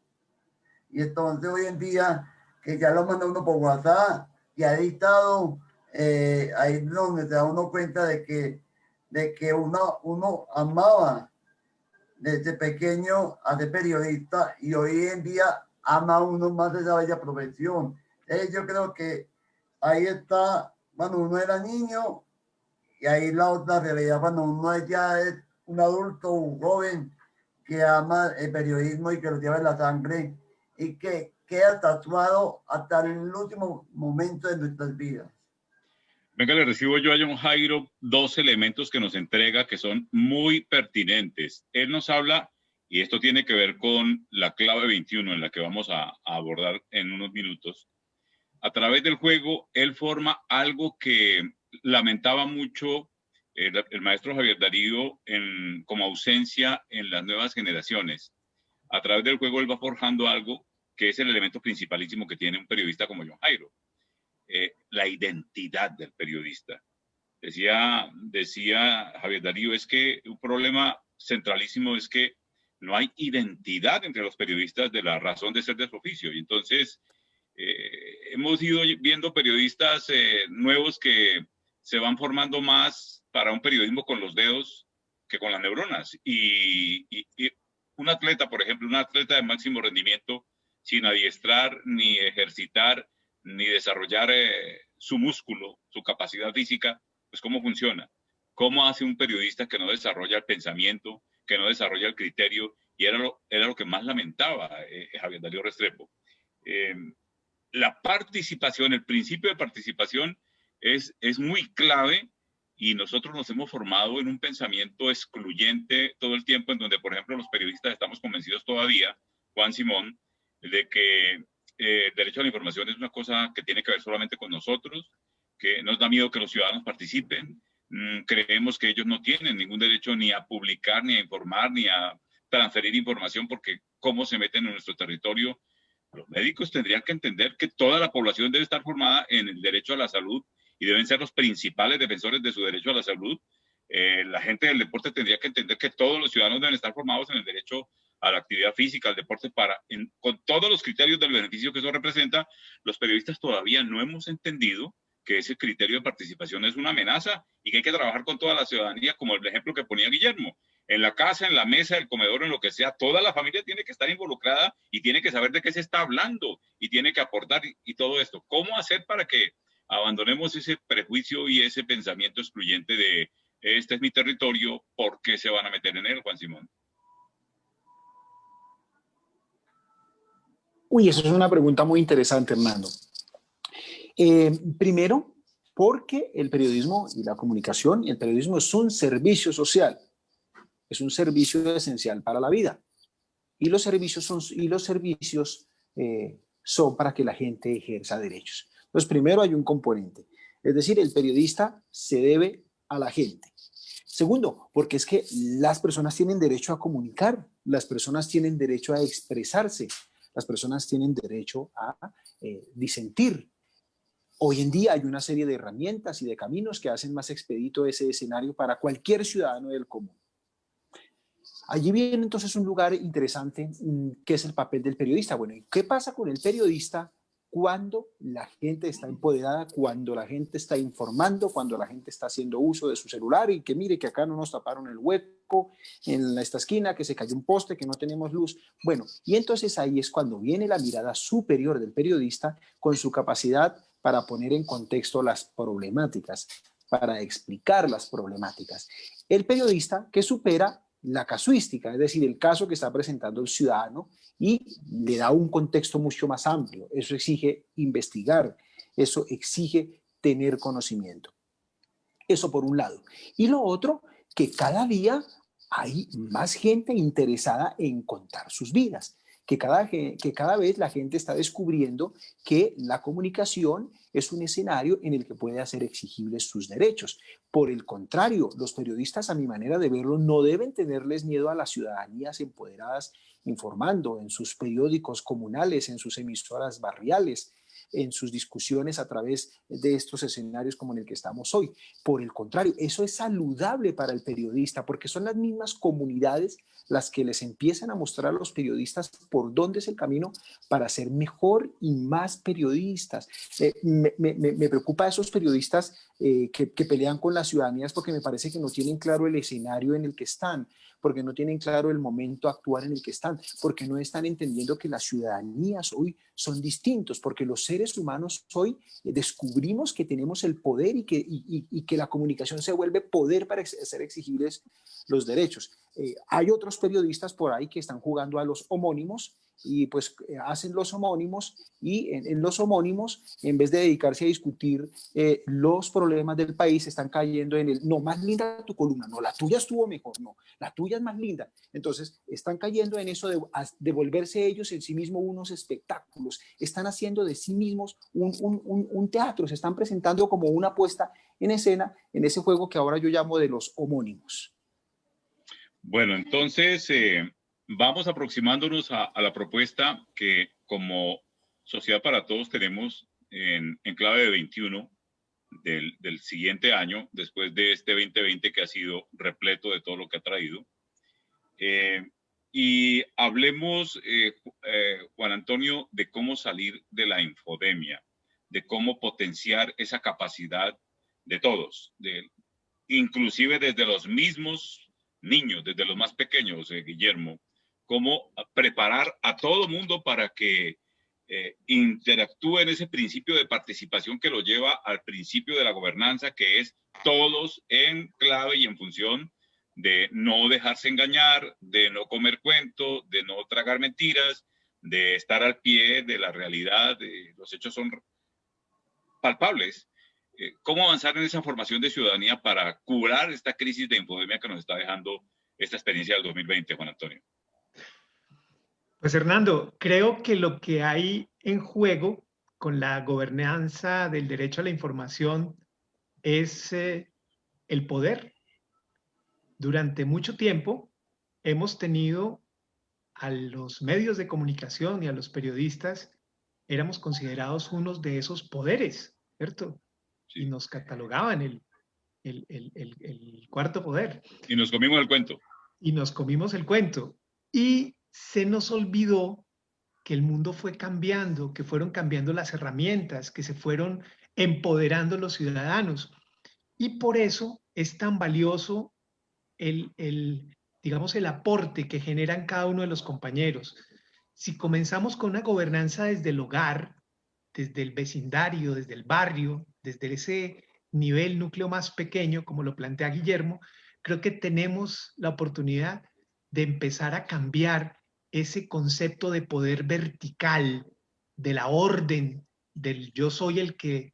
Y entonces hoy en día, que ya lo manda uno por WhatsApp y ha editado, ahí es donde se da uno cuenta de que uno amaba desde pequeño a ser periodista y hoy en día ama uno más esa bella profesión. Yo creo que ahí está, cuando uno era niño, y ahí la otra realidad, cuando uno ya es un adulto, un joven que ama el periodismo y que lo lleva en la sangre y que queda tatuado hasta el último momento de nuestras vidas. Venga, le recibo yo a John Jairo dos elementos que nos entrega que son muy pertinentes. Él nos habla, y esto tiene que ver con la clave 21 en la que vamos a abordar en unos minutos. A través del juego, él forma algo que lamentaba mucho el maestro Javier Darío como ausencia en las nuevas generaciones. A través del juego él va forjando algo que es el elemento principalísimo que tiene un periodista como John Jairo, la identidad del periodista. Decía Javier Darío, es que un problema centralísimo es que no hay identidad entre los periodistas de la razón de ser de su oficio. Y entonces hemos ido viendo periodistas nuevos que se van formando más para un periodismo con los dedos que con las neuronas. Y un atleta, por ejemplo, un atleta de máximo rendimiento, sin adiestrar, ni ejercitar, ni desarrollar su músculo, su capacidad física, pues ¿cómo funciona? ¿Cómo hace un periodista que no desarrolla el pensamiento, que no desarrolla el criterio? Y era lo que más lamentaba Javier Darío Restrepo. La participación, el principio de participación es muy clave, y nosotros nos hemos formado en un pensamiento excluyente todo el tiempo, en donde, por ejemplo, los periodistas estamos convencidos todavía, Juan Simón, de que el derecho a la información es una cosa que tiene que ver solamente con nosotros, que nos da miedo que los ciudadanos participen. Creemos que ellos no tienen ningún derecho ni a publicar, ni a informar, ni a transferir información, porque cómo se meten en nuestro territorio. Los médicos tendrían que entender que toda la población debe estar formada en el derecho a la salud y deben ser los principales defensores de su derecho a la salud. La gente del deporte tendría que entender que todos los ciudadanos deben estar formados en el derecho a la actividad física, al deporte, con todos los criterios del beneficio que eso representa. Los periodistas todavía no hemos entendido que ese criterio de participación es una amenaza y que hay que trabajar con toda la ciudadanía, como el ejemplo que ponía Guillermo. En la casa, en la mesa, el comedor, en lo que sea, toda la familia tiene que estar involucrada y tiene que saber de qué se está hablando y tiene que aportar y todo esto. ¿Cómo hacer para que abandonemos ese prejuicio y ese pensamiento excluyente de este es mi territorio, ¿por qué se van a meter en él, Juan Simón? Uy, eso es una pregunta muy interesante, Hernando. Primero, porque el periodismo y la comunicación, el periodismo es un servicio social, es un servicio esencial para la vida. Y los servicios son para que la gente ejerza derechos. Entonces, primero hay un componente, es decir, el periodista se debe a la gente. Segundo, porque es que las personas tienen derecho a comunicar, las personas tienen derecho a expresarse, las personas tienen derecho a disentir. Hoy en día hay una serie de herramientas y de caminos que hacen más expedito ese escenario para cualquier ciudadano del común. Allí viene entonces un lugar interesante que es el papel del periodista. Bueno, ¿qué pasa con el periodista cuando la gente está empoderada, cuando la gente está informando, cuando la gente está haciendo uso de su celular y que mire que acá no nos taparon el hueco en esta esquina, que se cayó un poste, que no tenemos luz? Bueno, y entonces ahí es cuando viene la mirada superior del periodista con su capacidad para poner en contexto las problemáticas, para explicar las problemáticas. El periodista que supera la casuística, es decir, el caso que está presentando el ciudadano, y le da un contexto mucho más amplio. Eso exige investigar, eso exige tener conocimiento. Eso por un lado. Y lo otro, que cada día hay más gente interesada en contar sus vidas, que cada vez la gente está descubriendo que la comunicación es un escenario en el que puede hacer exigibles sus derechos. Por el contrario, los periodistas, a mi manera de verlo, no deben tenerles miedo a las ciudadanías empoderadas informando en sus periódicos comunales, en sus emisoras barriales, en sus discusiones a través de estos escenarios como en el que estamos hoy. Por el contrario, eso es saludable para el periodista, porque son las mismas comunidades las que les empiezan a mostrar a los periodistas por dónde es el camino para ser mejor y más periodistas. Me preocupa a esos periodistas que pelean con las ciudadanías, porque me parece que no tienen claro el escenario en el que están, porque no tienen claro el momento actual en el que están, porque no están entendiendo que las ciudadanías hoy son distintos, porque los seres humanos hoy descubrimos que tenemos el poder y que la comunicación se vuelve poder para hacer exigibles los derechos. Hay otros periodistas por ahí que están jugando a los homónimos y pues hacen los homónimos, y en los homónimos, en vez de dedicarse a discutir los problemas del país, están cayendo en el, no, más linda tu columna, no, la tuya estuvo mejor, no, la tuya es más linda. Entonces están cayendo en eso de volverse ellos en sí mismos unos espectáculos, están haciendo de sí mismos un teatro, se están presentando como una puesta en escena en ese juego que ahora yo llamo de los homónimos. Bueno, entonces vamos aproximándonos a la propuesta que como Sociedad para Todos tenemos en clave de 21 del siguiente año, después de este 2020 que ha sido repleto de todo lo que ha traído. Y hablemos, Juan Antonio, de cómo salir de la infodemia, de cómo potenciar esa capacidad de todos, inclusive desde los mismos niños, desde los más pequeños, Guillermo, cómo preparar a todo mundo para que interactúe en ese principio de participación que lo lleva al principio de la gobernanza, que es todos en clave y en función de no dejarse engañar, de no comer cuento, de no tragar mentiras, de estar al pie de la realidad, los hechos son palpables. ¿Cómo avanzar en esa formación de ciudadanía para curar esta crisis de infodemia que nos está dejando esta experiencia del 2020, Juan Antonio? Pues Hernando, creo que lo que hay en juego con la gobernanza del derecho a la información es el poder. Durante mucho tiempo hemos tenido a los medios de comunicación y a los periodistas, éramos considerados unos de esos poderes, ¿cierto? Sí. Y nos catalogaban el cuarto poder. Y nos comimos el cuento. Y nos comimos el cuento. Y se nos olvidó que el mundo fue cambiando, que fueron cambiando las herramientas, que se fueron empoderando los ciudadanos. Y por eso es tan valioso digamos, el aporte que generan cada uno de los compañeros. Si comenzamos con una gobernanza desde el hogar, desde el vecindario, desde el barrio, desde ese nivel núcleo más pequeño, como lo plantea Guillermo, creo que tenemos la oportunidad de empezar a cambiar ese concepto de poder vertical, de la orden, del yo soy el que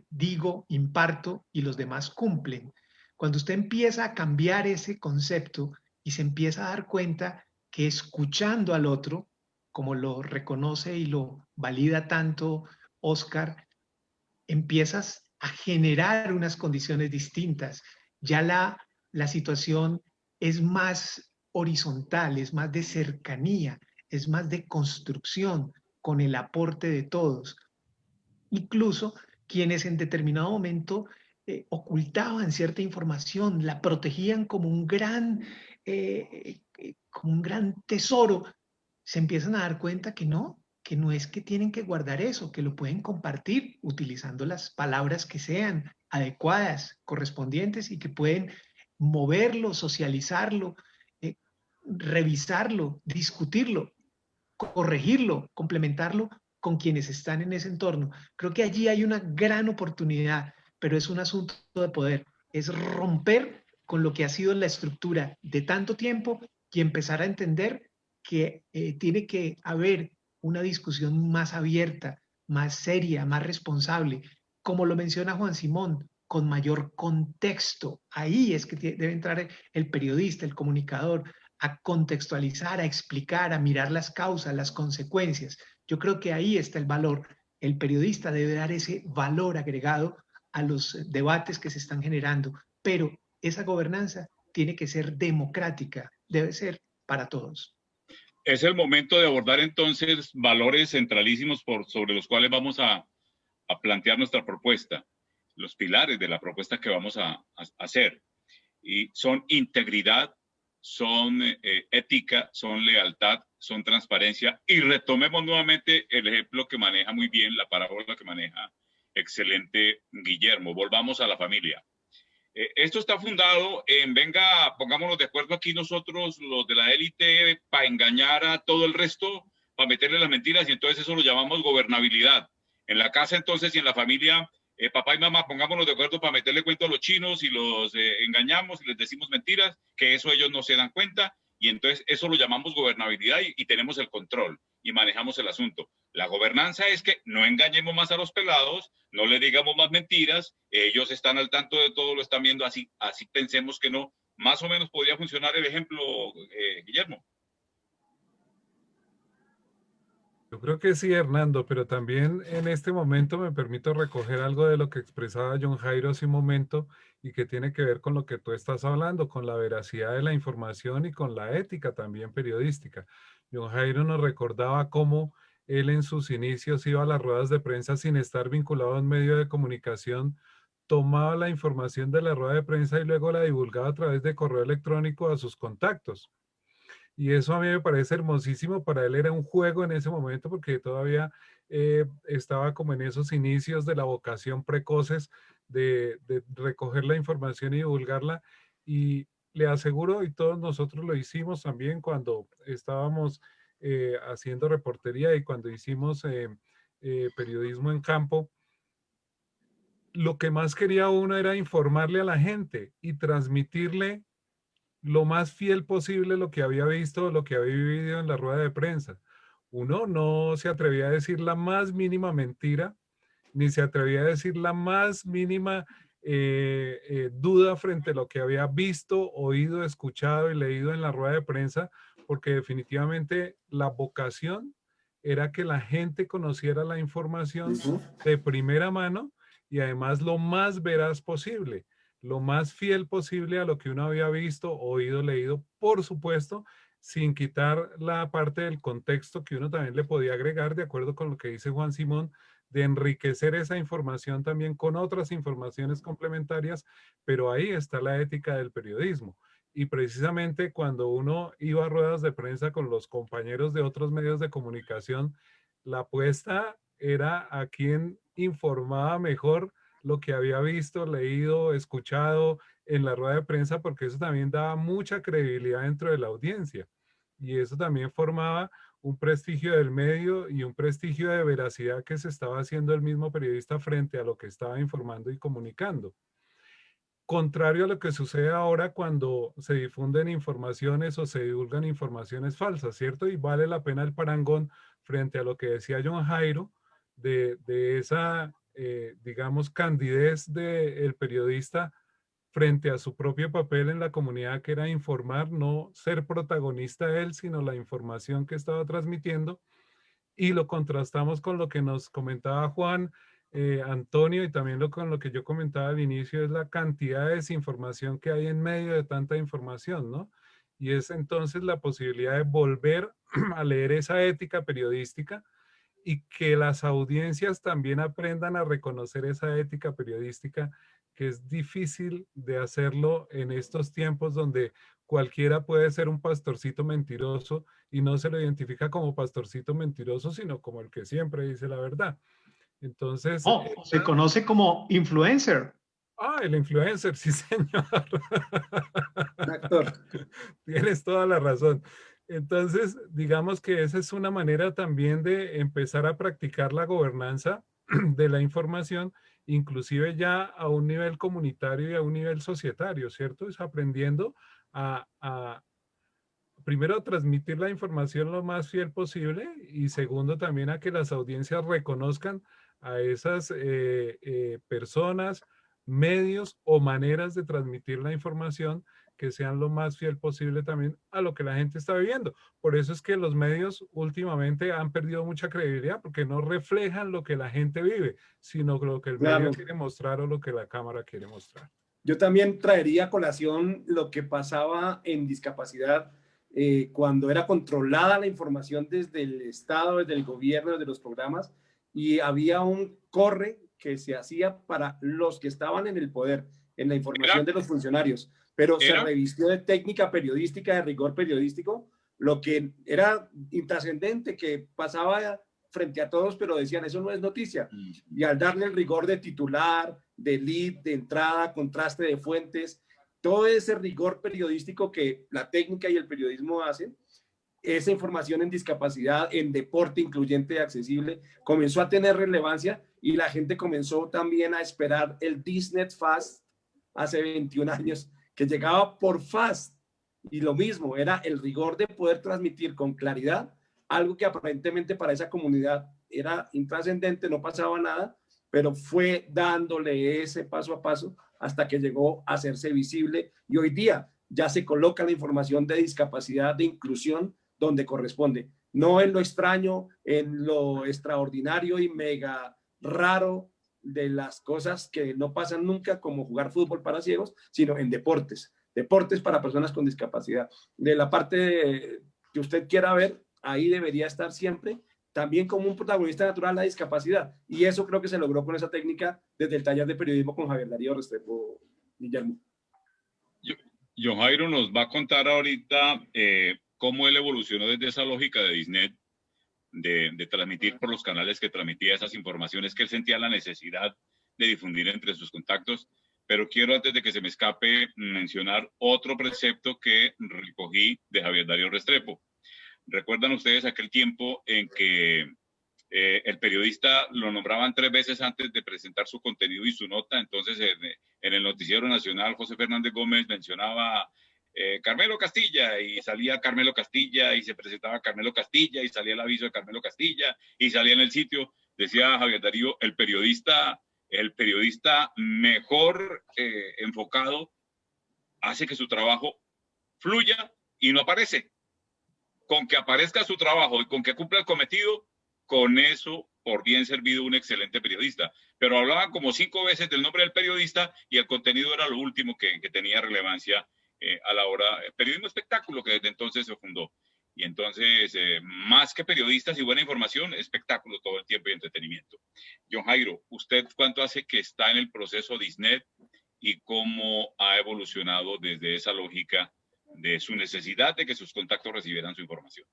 digo, imparto y los demás cumplen. Cuando usted empieza a cambiar ese concepto y se empieza a dar cuenta que escuchando al otro, como lo reconoce y lo valida tanto Oscar, empiezas a generar unas condiciones distintas. Ya la situación es más horizontal, es más de cercanía, es más de construcción con el aporte de todos. Incluso quienes en determinado momento ocultaban cierta información, la protegían como un gran tesoro, se empiezan a dar cuenta que no es que tienen que guardar eso, que lo pueden compartir utilizando las palabras que sean adecuadas, correspondientes y que pueden moverlo, socializarlo, revisarlo, discutirlo, corregirlo, complementarlo con quienes están en ese entorno. Creo que allí hay una gran oportunidad, pero es un asunto de poder, es romper con lo que ha sido la estructura de tanto tiempo y empezar a entender que tiene que haber una discusión más abierta, más seria, más responsable, como lo menciona Juan Simón, con mayor contexto. Ahí es que debe entrar el periodista, el comunicador, a contextualizar, a explicar, a mirar las causas, las consecuencias. Yo creo que ahí está el valor. El periodista debe dar ese valor agregado a los debates que se están generando, pero esa gobernanza tiene que ser democrática, debe ser para todos. Es el momento de abordar entonces valores centralísimos sobre los cuales vamos a plantear nuestra propuesta, los pilares de la propuesta que vamos a hacer. Y son integridad, son ética, son lealtad, son transparencia. Y retomemos nuevamente el ejemplo que maneja muy bien, la parábola que maneja excelente Guillermo. Volvamos a la familia. Esto está fundado en, venga, pongámonos de acuerdo aquí nosotros, los de la élite, para engañar a todo el resto, para meterle las mentiras, y entonces eso lo llamamos gobernabilidad. En la casa entonces y en la familia, papá y mamá, pongámonos de acuerdo para meterle cuento a los chinos y los engañamos y les decimos mentiras, que eso ellos no se dan cuenta, y entonces eso lo llamamos gobernabilidad y tenemos el control y manejamos el asunto. La gobernanza es que no engañemos más a los pelados, no le digamos más mentiras, ellos están al tanto de todo, lo están viendo, así pensemos que no. Más o menos podría funcionar el ejemplo, Guillermo. Yo creo que sí, Hernando, pero también en este momento me permito recoger algo de lo que expresaba John Jairo hace un momento y que tiene que ver con lo que tú estás hablando, con la veracidad de la información y con la ética también periodística. John Jairo nos recordaba cómo él en sus inicios iba a las ruedas de prensa sin estar vinculado a un medio de comunicación, tomaba la información de la rueda de prensa y luego la divulgaba a través de correo electrónico a sus contactos. Y eso a mí me parece hermosísimo. Para él era un juego en ese momento porque todavía estaba como en esos inicios de la vocación precoces de recoger la información y divulgarla. Y le aseguro, y todos nosotros lo hicimos también cuando estábamos haciendo reportería y cuando hicimos periodismo en campo, lo que más quería uno era informarle a la gente y transmitirle lo más fiel posible lo que había visto, lo que había vivido en la rueda de prensa. Uno no se atrevía a decir la más mínima mentira, ni se atrevía a decir la más mínima duda frente a lo que había visto, oído, escuchado y leído en la rueda de prensa, porque definitivamente la vocación era que la gente conociera la información de primera mano y además lo más veraz posible, lo más fiel posible a lo que uno había visto, oído, leído, por supuesto, sin quitar la parte del contexto que uno también le podía agregar, de acuerdo con lo que dice Juan Simón, de enriquecer esa información también con otras informaciones complementarias, pero ahí está la ética del periodismo. Y precisamente cuando uno iba a ruedas de prensa con los compañeros de otros medios de comunicación, la apuesta era a quien informaba mejor lo que había visto, leído, escuchado en la rueda de prensa, porque eso también daba mucha credibilidad dentro de la audiencia. Y eso también formaba un prestigio del medio y un prestigio de veracidad que se estaba haciendo el mismo periodista frente a lo que estaba informando y comunicando. Contrario a lo que sucede ahora cuando se difunden informaciones o se divulgan informaciones falsas, ¿cierto? Y vale la pena el parangón frente a lo que decía John Jairo de esa, digamos, candidez del periodista frente a su propio papel en la comunidad, que era informar, no ser protagonista él, sino la información que estaba transmitiendo, y lo contrastamos con lo que nos comentaba Juan, Antonio, y también con lo que yo comentaba al inicio, es la cantidad de desinformación que hay en medio de tanta información, ¿no? Y es entonces la posibilidad de volver a leer esa ética periodística y que las audiencias también aprendan a reconocer esa ética periodística, que es difícil de hacerlo en estos tiempos donde cualquiera puede ser un pastorcito mentiroso y no se lo identifica como pastorcito mentiroso, sino como el que siempre dice la verdad. Entonces, Oh, se conoce como influencer. el influencer, sí, señor. Actor. Tienes toda la razón. Entonces, digamos que esa es una manera también de empezar a practicar la gobernanza de la información, inclusive ya a un nivel comunitario y a un nivel societario, ¿cierto? Es aprendiendo a primero, a transmitir la información lo más fiel posible y segundo, también a que las audiencias reconozcan a esas personas, medios o maneras de transmitir la información que sean lo más fiel posible también a lo que la gente está viviendo. Por eso es que los medios últimamente han perdido mucha credibilidad porque no reflejan lo que la gente vive, sino lo que el medio quiere mostrar o lo que la cámara quiere mostrar. Yo también traería a colación lo que pasaba en discapacidad cuando era controlada la información desde el Estado, desde el gobierno, desde los programas, y había un corre que se hacía para los que estaban en el poder, en la información de los funcionarios, pero se revistió de técnica periodística, de rigor periodístico, lo que era intrascendente, que pasaba frente a todos, pero decían, eso no es noticia. Y al darle el rigor de titular, de lead, de entrada, contraste de fuentes, todo ese rigor periodístico que la técnica y el periodismo hacen, esa información en discapacidad, en deporte incluyente y accesible, comenzó a tener relevancia y la gente comenzó también a esperar el Disnet Fast hace 21 años, que llegaba por Fast. Y lo mismo, era el rigor de poder transmitir con claridad algo que aparentemente para esa comunidad era intrascendente, no pasaba nada, pero fue dándole ese paso a paso hasta que llegó a hacerse visible y hoy día ya se coloca la información de discapacidad, de inclusión, donde corresponde. no en lo extraño, en lo extraordinario y mega raro de las cosas que no pasan nunca, como jugar fútbol para ciegos, sino en deportes, deportes para personas con discapacidad. De la parte que usted quiera ver, ahí debería estar siempre, también como un protagonista natural la discapacidad. Y eso creo que se logró con esa técnica desde el taller de periodismo con Javier Darío Restrepo, Guillermo. John Jairo nos va a contar ahorita cómo él evolucionó desde esa lógica de Disney, de transmitir por los canales que transmitía esas informaciones que él sentía la necesidad de difundir entre sus contactos. Pero quiero, antes de que se me escape, mencionar otro precepto que recogí de Javier Darío Restrepo. ¿Recuerdan ustedes aquel tiempo en que el periodista lo nombraban 3 veces antes de presentar su contenido y su nota? Entonces, en el noticiero nacional, José Fernández Gómez mencionaba Carmelo Castilla, y salía Carmelo Castilla, y se presentaba Carmelo Castilla, y salía el aviso de Carmelo Castilla, y salía en el sitio. Decía Javier Darío, el periodista mejor enfocado hace que su trabajo fluya y no aparece. Con que aparezca su trabajo y con que cumpla el cometido, con eso, por bien servido, un excelente periodista. Pero hablaban como 5 veces del nombre del periodista y el contenido era lo último que tenía relevancia a la hora. Periodismo espectáculo, que desde entonces se fundó. Y entonces, más que periodistas y buena información, espectáculo todo el tiempo y entretenimiento. John Jairo, ¿usted cuánto hace que está en el proceso Disney y cómo ha evolucionado desde esa lógica de su necesidad de que sus contactos recibieran su información?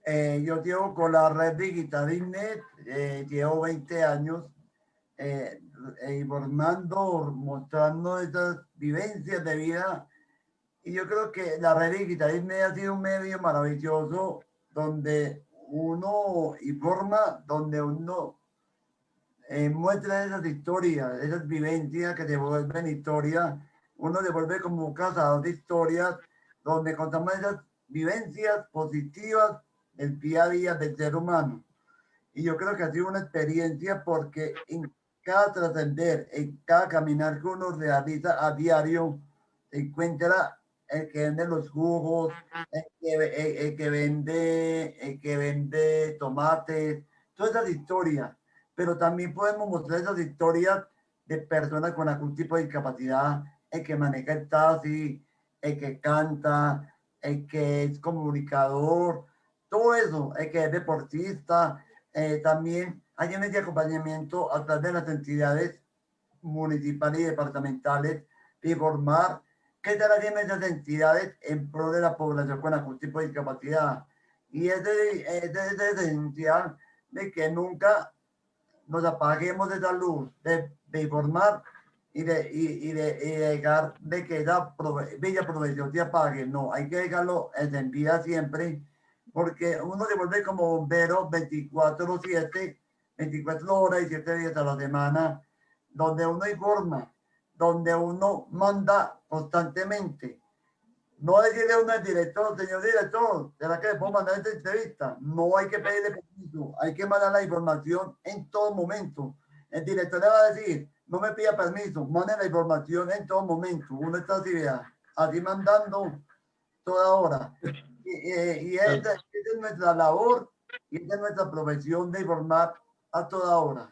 Yo llevo con la red digital Disney, llevo 20 años informando, mostrando estas vivencias de vida. Y yo creo que la red digital Disney ha sido un medio maravilloso donde uno informa, donde uno muestra esas historias, esas vivencias que se vuelven historias. Uno se vuelve como un cazador de historias donde contamos esas vivencias positivas del día a día del ser humano. Y yo creo que ha sido una experiencia porque en cada trascender, en cada caminar que uno realiza a diario, se encuentra el que vende los jugos, el que vende tomates, todas esas historias. Pero también podemos mostrar esas historias de personas con algún tipo de discapacidad, el que maneja el taxi, el que canta, el que es comunicador, todo eso, el que es deportista. También hay un acompañamiento a través de las entidades municipales y departamentales de informar qué tal hacen esas entidades en pro de la población con algún tipo de discapacidad. Y es esencial de que nunca nos apaguemos de esa luz, de informar y de dejar de que esa bella profesión se apague. No, hay que dejarlo en vida siempre, porque uno se vuelve como bombero 24/7, 24 horas y 7 días a la semana, donde uno informa, donde uno manda constantemente. No decirle a uno al director, señor director, ¿será que le puedo mandar esta entrevista? No hay que pedirle permiso, hay que mandar la información en todo momento. El director le va a decir, no me pida permiso, mande la información en todo momento. Uno está así mandando toda hora. Y esta es nuestra labor y esta es nuestra profesión de informar a toda hora.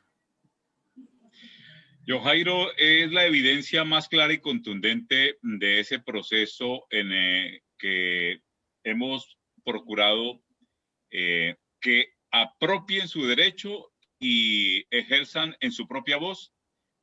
John Jairo, es la evidencia más clara y contundente de ese proceso en que hemos procurado que apropien su derecho y ejerzan en su propia voz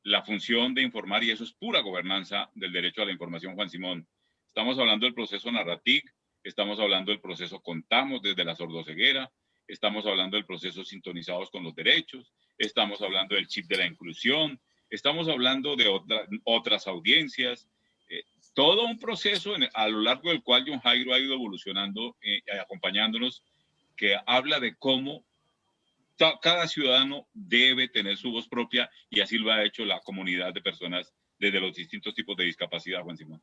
la función de informar, y eso es pura gobernanza del derecho a la información, Juan Simón. Estamos hablando del proceso Narratic, estamos hablando del proceso Contamos desde la sordoceguera, estamos hablando del proceso Sintonizados con los Derechos, estamos hablando del chip de la inclusión, estamos hablando de otras audiencias, todo un proceso a lo largo del cual John Jairo ha ido evolucionando, acompañándonos, que habla de cómo cada ciudadano debe tener su voz propia, y así lo ha hecho la comunidad de personas desde los distintos tipos de discapacidad, Juan Simón.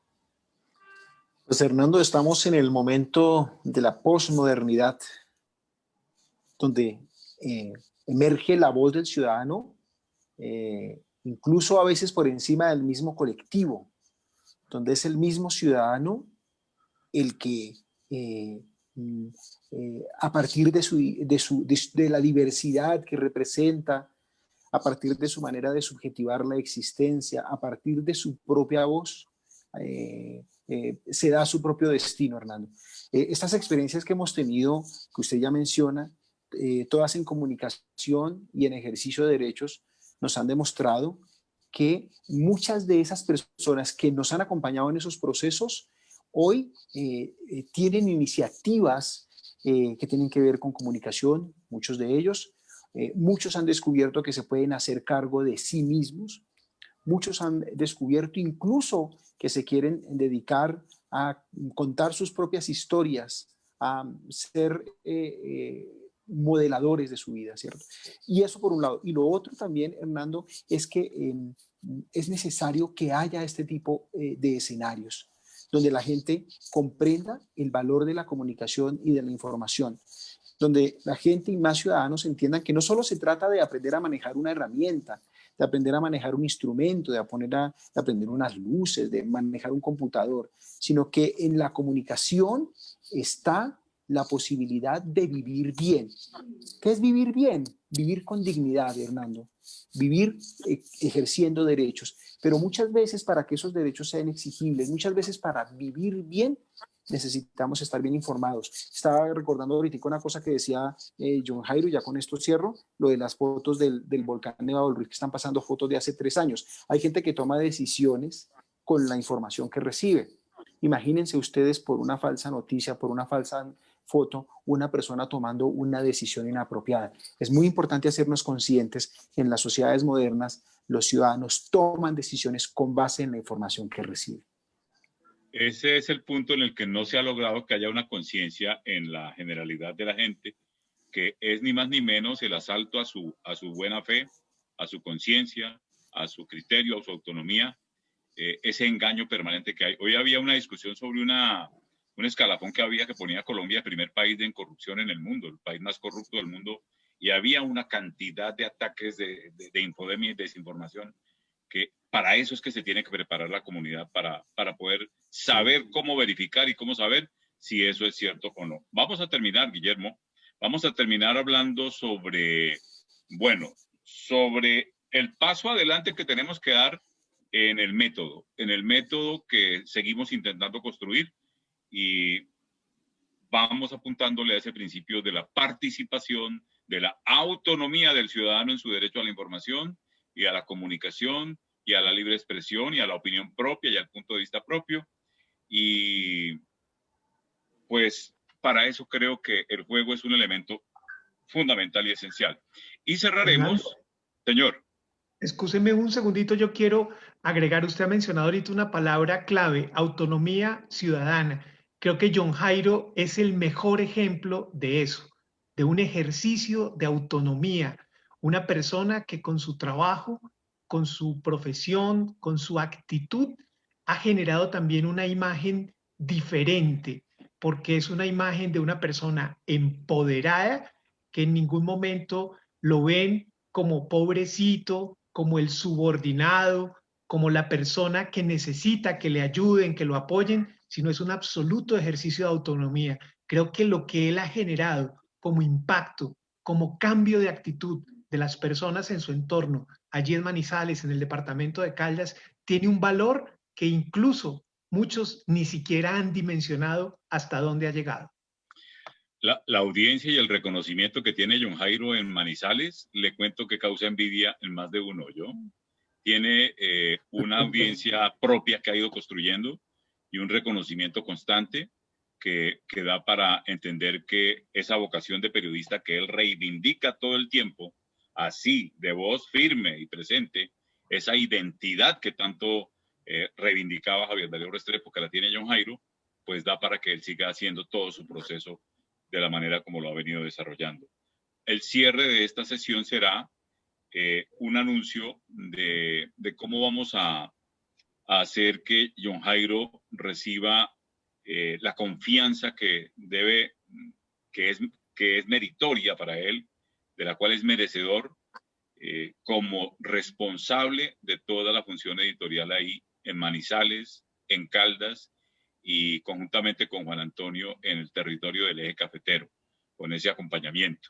Pues Hernando, estamos en el momento de la posmodernidad, donde emerge la voz del ciudadano, incluso a veces por encima del mismo colectivo, donde es el mismo ciudadano el que a partir de la diversidad que representa, a partir de su manera de subjetivar la existencia, a partir de su propia voz, se da su propio destino, Hernando. Estas experiencias que hemos tenido, que usted ya menciona, todas en comunicación y en ejercicio de derechos, nos han demostrado que muchas de esas personas que nos han acompañado en esos procesos hoy tienen iniciativas que tienen que ver con comunicación, muchos de ellos. Muchos han descubierto que se pueden hacer cargo de sí mismos. Muchos han descubierto incluso que se quieren dedicar a contar sus propias historias, a ser modeladores de su vida, ¿cierto? Y eso por un lado. Y lo otro también, Hernando, es que es necesario que haya este tipo de escenarios donde la gente comprenda el valor de la comunicación y de la información, donde la gente y más ciudadanos entiendan que no solo se trata de aprender a manejar una herramienta, de aprender a manejar un instrumento, de aprender unas luces, de manejar un computador, sino que en la comunicación está la posibilidad de vivir bien. ¿Qué es vivir bien? Vivir con dignidad, Hernando. Vivir ejerciendo derechos. Pero muchas veces para que esos derechos sean exigibles, muchas veces para vivir bien, necesitamos estar bien informados. Estaba recordando ahorita una cosa que decía John Jairo, ya con esto cierro, lo de las fotos del volcán Nevado del Ruiz, que están pasando fotos de hace 3 años. Hay gente que toma decisiones con la información que recibe. Imagínense ustedes por una falsa noticia, por una falsa foto, una persona tomando una decisión inapropiada. Es muy importante hacernos conscientes que en las sociedades modernas los ciudadanos toman decisiones con base en la información que reciben. Ese es el punto en el que no se ha logrado que haya una conciencia en la generalidad de la gente, que es ni más ni menos el asalto a su buena fe, a su conciencia, a su criterio, a su autonomía, ese engaño permanente que hay. Hoy había una discusión sobre un escalafón que había que ponía a Colombia el primer país en corrupción en el mundo, el país más corrupto del mundo, y había una cantidad de ataques de infodemia y desinformación, que para eso es que se tiene que preparar la comunidad para poder saber cómo verificar y cómo saber si eso es cierto o no. Vamos a terminar, Guillermo, vamos a terminar hablando sobre, bueno, sobre el paso adelante que tenemos que dar en el método que seguimos intentando construir, y vamos apuntándole a ese principio de la participación, de la autonomía del ciudadano en su derecho a la información y a la comunicación y a la libre expresión y a la opinión propia y al punto de vista propio. Y pues para eso creo que el juego es un elemento fundamental y esencial. Y cerraremos, Fernando, señor. Excúseme un segundito, yo quiero agregar, usted ha mencionado ahorita una palabra clave, autonomía ciudadana. Creo que John Jairo es el mejor ejemplo de eso, de un ejercicio de autonomía, una persona que con su trabajo, con su profesión, con su actitud, ha generado también una imagen diferente, porque es una imagen de una persona empoderada que en ningún momento lo ven como pobrecito, como el subordinado, como la persona que necesita que le ayuden, que lo apoyen, sino es un absoluto ejercicio de autonomía. Creo que lo que él ha generado como impacto, como cambio de actitud de las personas en su entorno, allí en Manizales, en el departamento de Caldas, tiene un valor que incluso muchos ni siquiera han dimensionado hasta dónde ha llegado. La audiencia y el reconocimiento que tiene John Jairo en Manizales, le cuento que causa envidia en más de uno. Yo tiene una audiencia propia que ha ido construyendo y un reconocimiento constante que da para entender que esa vocación de periodista que él reivindica todo el tiempo, así, de voz firme y presente, esa identidad que tanto reivindicaba Javier Darío Restrepo, que la tiene John Jairo, pues da para que él siga haciendo todo su proceso de la manera como lo ha venido desarrollando. El cierre de esta sesión será un anuncio de cómo vamos a hacer que John Jairo reciba la confianza que debe, que es meritoria para él, de la cual es merecedor, como responsable de toda la función editorial ahí en Manizales, en Caldas y conjuntamente con Juan Antonio en el territorio del eje cafetero, con ese acompañamiento.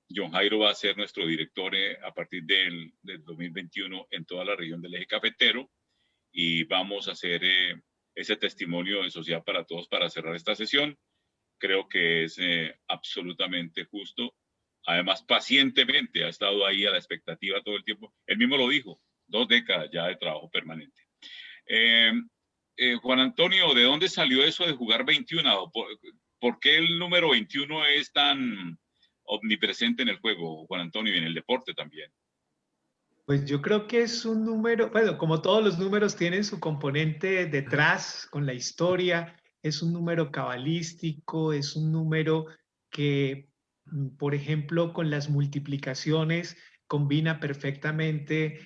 John Jairo va a ser nuestro director a partir del 2021 en toda la región del eje cafetero, y vamos a hacer ese testimonio de Sociedad para Todos para cerrar esta sesión. Creo que es absolutamente justo. Además, pacientemente ha estado ahí a la expectativa todo el tiempo. Él mismo lo dijo, 2 décadas ya de trabajo permanente. Juan Antonio, ¿de dónde salió eso de jugar 21? ¿Por qué el número 21 es tan omnipresente en el juego, Juan Antonio, y en el deporte también? Pues yo creo que es un número, bueno, como todos los números tienen su componente detrás con la historia, es un número cabalístico, es un número que, por ejemplo, con las multiplicaciones combina perfectamente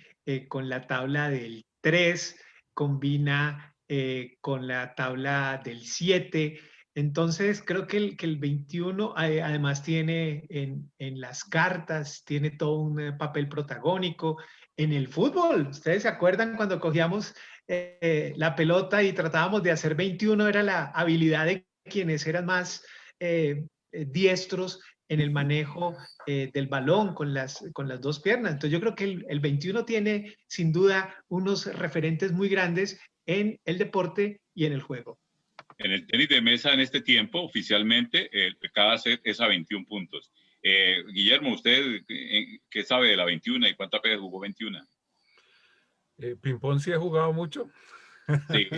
con la tabla del 3, combina con la tabla del 7. Entonces, creo que el 21 además tiene en las cartas, tiene todo un papel protagónico. En el fútbol, ¿ustedes se acuerdan cuando cogíamos la pelota y tratábamos de hacer 21? Era la habilidad de quienes eran más diestros en el manejo del balón con las 2 piernas. Entonces yo creo que el 21 tiene sin duda unos referentes muy grandes en el deporte y en el juego. En el tenis de mesa en este tiempo, oficialmente, cada set es a 21 puntos. Guillermo, ¿usted qué sabe de la 21 y cuántas veces jugó 21? Ping-pong sí he jugado mucho. Sí.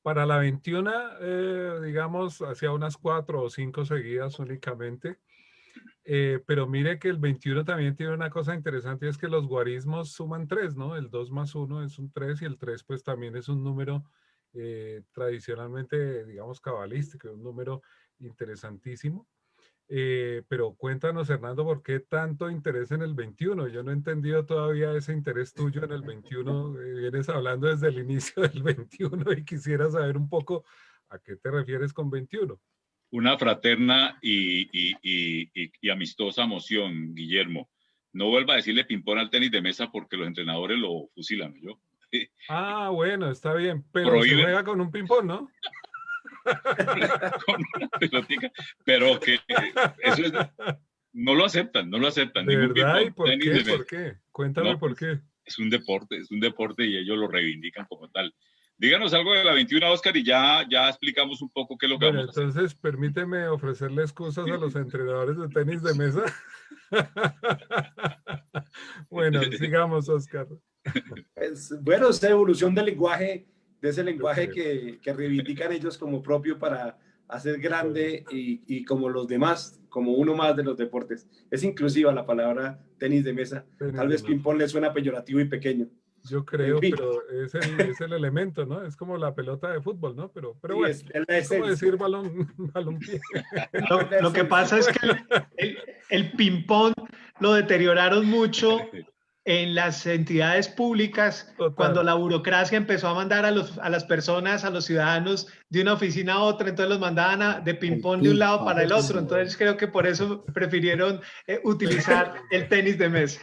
Para la 21, digamos, hacía unas 4 o 5 seguidas únicamente. Pero mire que el 21 también tiene una cosa interesante, es que los guarismos suman 3, ¿no? El 2 más 1 es un 3 y el 3 pues también es un número tradicionalmente, digamos, cabalístico, un número interesantísimo. Pero cuéntanos, Hernando, ¿por qué tanto interés en el 21? Yo no he entendido todavía ese interés tuyo en el 21. Vienes hablando desde el inicio del 21 y quisiera saber un poco a qué te refieres con 21. Una fraterna y amistosa moción, Guillermo. No vuelva a decirle ping-pong al tenis de mesa porque los entrenadores lo fusilan, ¿yo? Ah, bueno, está bien, pero Prohíben. se juega con un ping-pong, ¿no? Con una pelotica, pero que eso es, no lo aceptan. ¿De verdad? ¿Y por qué? De ¿Por qué? Cuéntame no, por qué. es un deporte y ellos lo reivindican como tal. Díganos algo de la 21, Oscar, y ya explicamos un poco qué es lo que Bueno, vamos a hacer. entonces permíteme ofrecerle excusas a los entrenadores de tenis de mesa. Bueno, sigamos, Oscar. Bueno, esa evolución del lenguaje, de ese lenguaje que reivindican ellos como propio para hacer grande y como los demás, como uno más de los deportes. Es inclusiva la palabra tenis de mesa. Tal vez ping-pong le suena peyorativo y pequeño. Yo creo, En fin. pero es el elemento, ¿no? Es como la pelota de fútbol, ¿no? Pero Sí, bueno, es como decir balompié. Lo que pasa es que el ping-pong lo deterioraron mucho en las entidades públicas. Total. Cuando la burocracia empezó a mandar a las personas, a los ciudadanos de una oficina a otra, entonces los mandaban de ping-pong de un lado para el otro. Entonces creo que por eso prefirieron utilizar el tenis de mesa.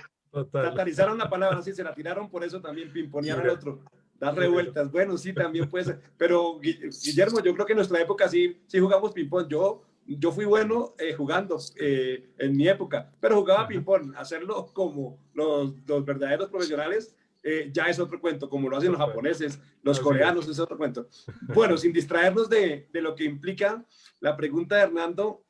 Catalizaron la palabra, sí, se la tiraron, por eso también pimponear al otro, dar revueltas. Bueno, sí, también puede ser. Pero Guillermo, yo creo que en nuestra época sí jugamos ping-pong. Yo fui bueno jugando en mi época, pero jugaba ping-pong. Hacerlo como los verdaderos profesionales ya es otro cuento, como lo hacen los japoneses, los coreanos, es otro cuento. Bueno, sin distraernos de lo que implica la pregunta de Hernando,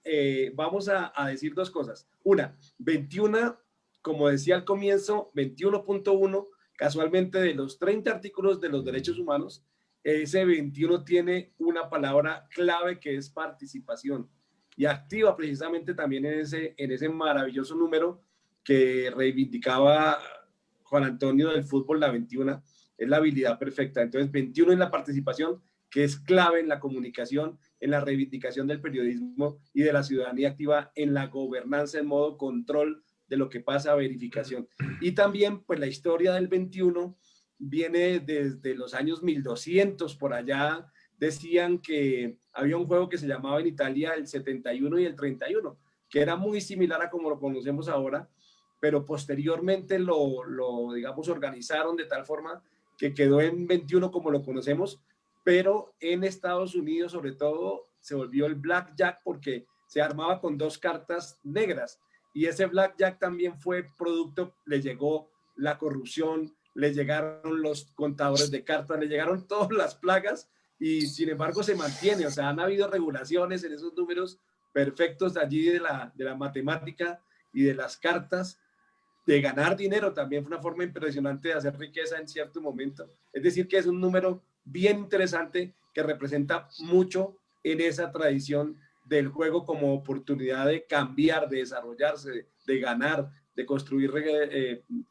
vamos a decir 2 cosas. Una, 21, como decía al comienzo, 21.1, casualmente de los 30 artículos de los derechos humanos, ese 21 tiene una palabra clave que es participación y activa precisamente también en ese maravilloso número que reivindicaba Juan Antonio del fútbol, la 21, es la habilidad perfecta. Entonces, 21 es la participación, que es clave en la comunicación, en la reivindicación del periodismo y de la ciudadanía activa, en la gobernanza en modo control de lo que pasa a verificación. Y también, pues la historia del 21 viene desde los años 1200, por allá decían que había un juego que se llamaba en Italia el 71 y el 31, que era muy similar a como lo conocemos ahora, pero posteriormente lo digamos, organizaron de tal forma que quedó en 21 como lo conocemos, pero en Estados Unidos sobre todo se volvió el blackjack porque se armaba con 2 cartas negras y ese blackjack también fue producto, le llegó la corrupción, le llegaron los contadores de cartas, le llegaron todas las plagas y sin embargo se mantiene, o sea, han habido regulaciones en esos números perfectos de allí de la matemática y de las cartas, de ganar dinero también fue una forma impresionante de hacer riqueza en cierto momento. Es decir, que es un número bien interesante que representa mucho en esa tradición del juego como oportunidad de cambiar, de desarrollarse, de ganar, de construir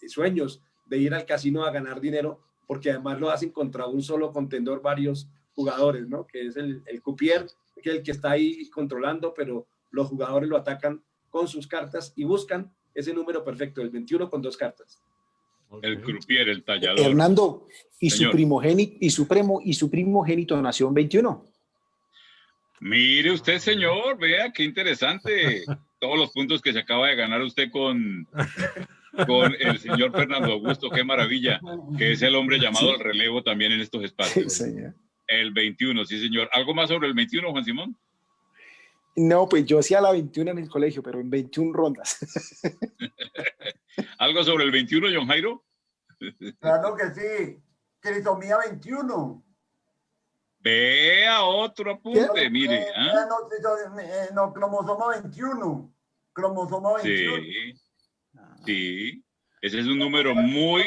sueños, de ir al casino a ganar dinero, porque además lo hacen contra un solo contendor varios jugadores, ¿no? Que es el croupier, que es el que está ahí controlando, pero los jugadores lo atacan con sus cartas y buscan ese número perfecto, el 21 con 2 cartas. El croupier, el tallador. Hernando, ¿y Señor. su primogénito nació en 21? Mire usted, señor, vea qué interesante todos los puntos que se acaba de ganar usted con el señor Fernando Augusto, qué maravilla, que es el hombre llamado al relevo también en estos espacios. Sí, señor. El 21, sí, señor. ¿Algo más sobre el 21, Juan Simón? No, pues yo hacía la 21 en el colegio, pero en 21 rondas. ¿Algo sobre el 21, John Jairo? Claro que sí. Trisomía 21. Vea otro apunte, mire. ¿Ah? No, cromosoma 21. Cromosoma 21. Sí, sí. Ese es un número muy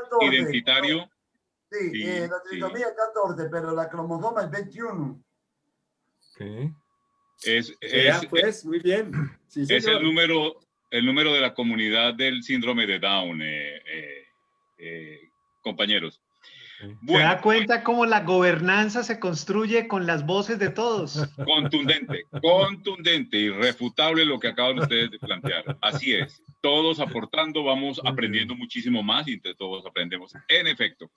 14. identitario. Sí, Sí, la trisomía es 14, pero la cromosoma es 21. Okay. Pues, muy bien. Sí, es señor. el número de la comunidad del síndrome de Down, compañeros. Okay. Bueno, ¿Se da cuenta cómo la gobernanza se construye con las voces de todos? contundente, irrefutable lo que acaban ustedes de plantear. Así es. Todos aportando, vamos aprendiendo muchísimo más y entre todos aprendemos. En efecto.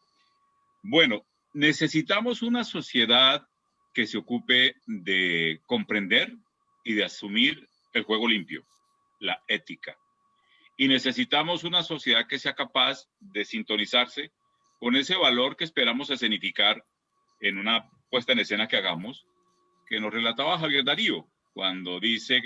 Bueno, necesitamos una sociedad que se ocupe de comprender y de asumir el juego limpio, la ética. Y necesitamos una sociedad que sea capaz de sintonizarse con ese valor que esperamos escenificar en una puesta en escena que hagamos, que nos relataba Javier Darío, cuando dice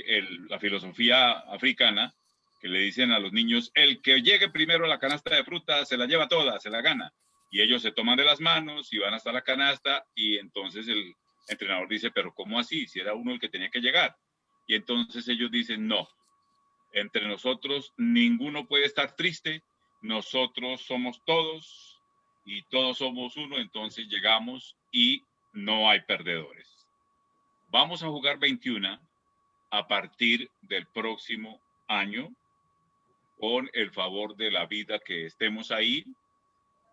la filosofía africana, que le dicen a los niños, el que llegue primero a la canasta de fruta se la lleva toda, se la gana. Y ellos se toman de las manos y van hasta la canasta y entonces el entrenador dice, pero ¿cómo así? Si era uno el que tenía que llegar. Y entonces ellos dicen, no, entre nosotros ninguno puede estar triste, nosotros somos todos y todos somos uno, entonces llegamos y no hay perdedores. Vamos a jugar 21 a partir del próximo año, con el favor de la vida que estemos ahí.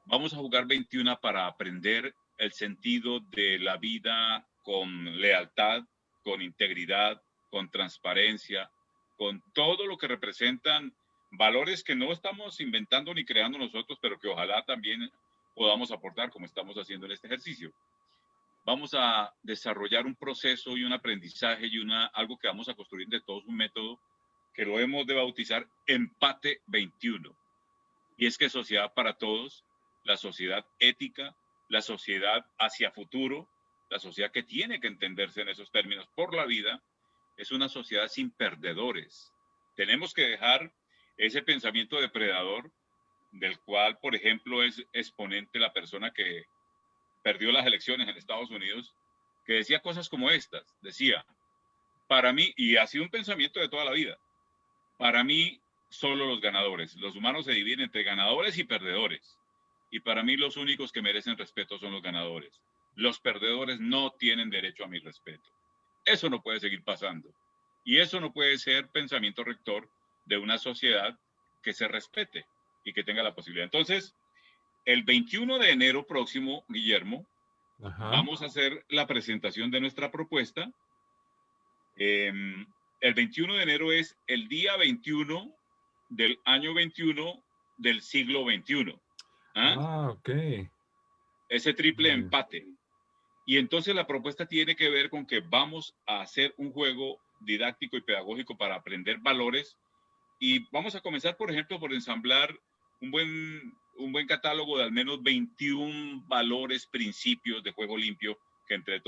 Vamos a jugar 21 para aprender el sentido de la vida con lealtad, con integridad, con transparencia, con todo lo que representan valores que no estamos inventando ni creando nosotros, pero que ojalá también podamos aportar como estamos haciendo en este ejercicio. Vamos a desarrollar un proceso y un aprendizaje y algo que vamos a construir de todos, un método que lo hemos de bautizar Empate 21. Y es que sociedad para todos, la sociedad ética, la sociedad hacia futuro, la sociedad que tiene que entenderse en esos términos por la vida, es una sociedad sin perdedores. Tenemos que dejar ese pensamiento depredador del cual, por ejemplo, es exponente la persona que perdió las elecciones en Estados Unidos, que decía cosas como estas. Decía, para mí, y ha sido un pensamiento de toda la vida, para mí solo los ganadores. Los humanos se dividen entre ganadores y perdedores. Y para mí los únicos que merecen respeto son los ganadores. Los perdedores no tienen derecho a mi respeto. Eso no puede seguir pasando. Y eso no puede ser pensamiento rector de una sociedad que se respete y que tenga la posibilidad. Entonces, el 21 de enero próximo, Guillermo, vamos a hacer la presentación de nuestra propuesta. El 21 de enero es el día 21 del año 21 del siglo 21. Ok. Ese triple empate. Y entonces la propuesta tiene que ver con que vamos a hacer un juego didáctico y pedagógico para aprender valores. Y vamos a comenzar, por ejemplo, por ensamblar un buen un buen catálogo de al menos 21 valores, principios de juego limpio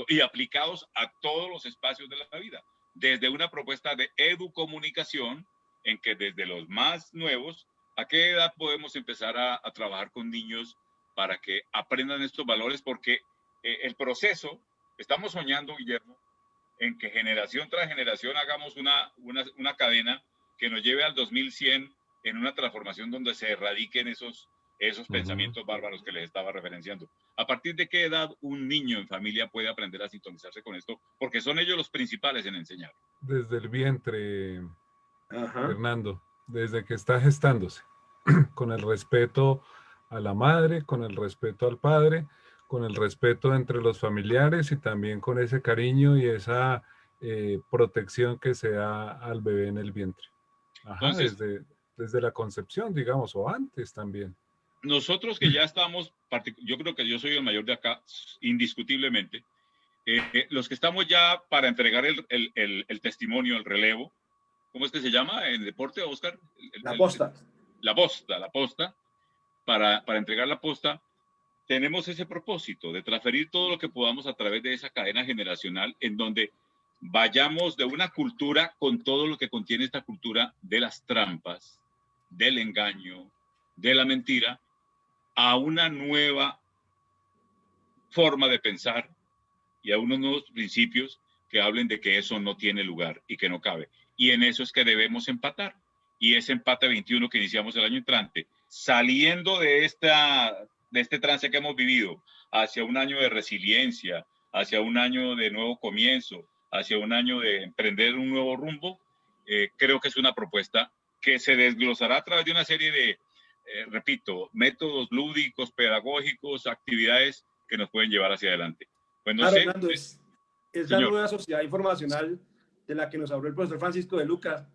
y aplicados a todos los espacios de la vida. Desde una propuesta de educomunicación, en que desde los más nuevos, ¿a qué edad podemos empezar a trabajar con niños para que aprendan estos valores? Porque el proceso, estamos soñando, Guillermo, en que generación tras generación hagamos una cadena que nos lleve al 2100 en una transformación donde se erradiquen esos pensamientos bárbaros que les estaba referenciando. ¿A partir de qué edad un niño en familia puede aprender a sintonizarse con esto? Porque son ellos los principales en enseñar. Desde el vientre, Ajá. Fernando, desde que está gestándose, con el respeto a la madre, con el respeto al padre, con el respeto entre los familiares y también con ese cariño y esa protección que se da al bebé en el vientre. Ajá, Entonces, desde la concepción, digamos, o antes también. Nosotros que ya estamos, yo creo que yo soy el mayor de acá, indiscutiblemente, los que estamos ya para entregar el testimonio, el relevo, ¿cómo es que se llama en deporte, Oscar? La posta. La posta, para entregar la posta, tenemos ese propósito de transferir todo lo que podamos a través de esa cadena generacional en donde vayamos de una cultura con todo lo que contiene esta cultura de las trampas, del engaño, de la mentira, a una nueva forma de pensar y a unos nuevos principios que hablen de que eso no tiene lugar y que no cabe. Y en eso es que debemos empatar. Y ese empate 21 que iniciamos el año entrante, saliendo de este trance que hemos vivido hacia un año de resiliencia, hacia un año de nuevo comienzo, hacia un año de emprender un nuevo rumbo, creo que es una propuesta que se desglosará a través de una serie de, repito, métodos lúdicos, pedagógicos, actividades que nos pueden llevar hacia adelante. Pues no claro, sé, Hernando, es la nueva sociedad informacional de la que nos habló el profesor Francisco de Lucas,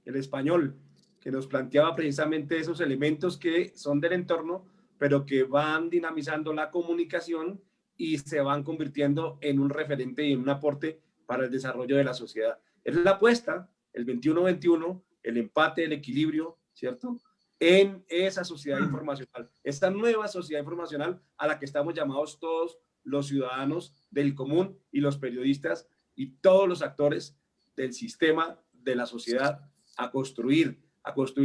el español, que nos planteaba precisamente esos elementos que son del entorno, pero que van dinamizando la comunicación y se van convirtiendo en un referente y en un aporte para el desarrollo de la sociedad. Es la apuesta, el 21-21, el empate, el equilibrio, ¿cierto?, en esa sociedad informacional, esta nueva sociedad informacional a la que estamos llamados todos los ciudadanos del común y los periodistas y todos los actores del sistema de la sociedad a construir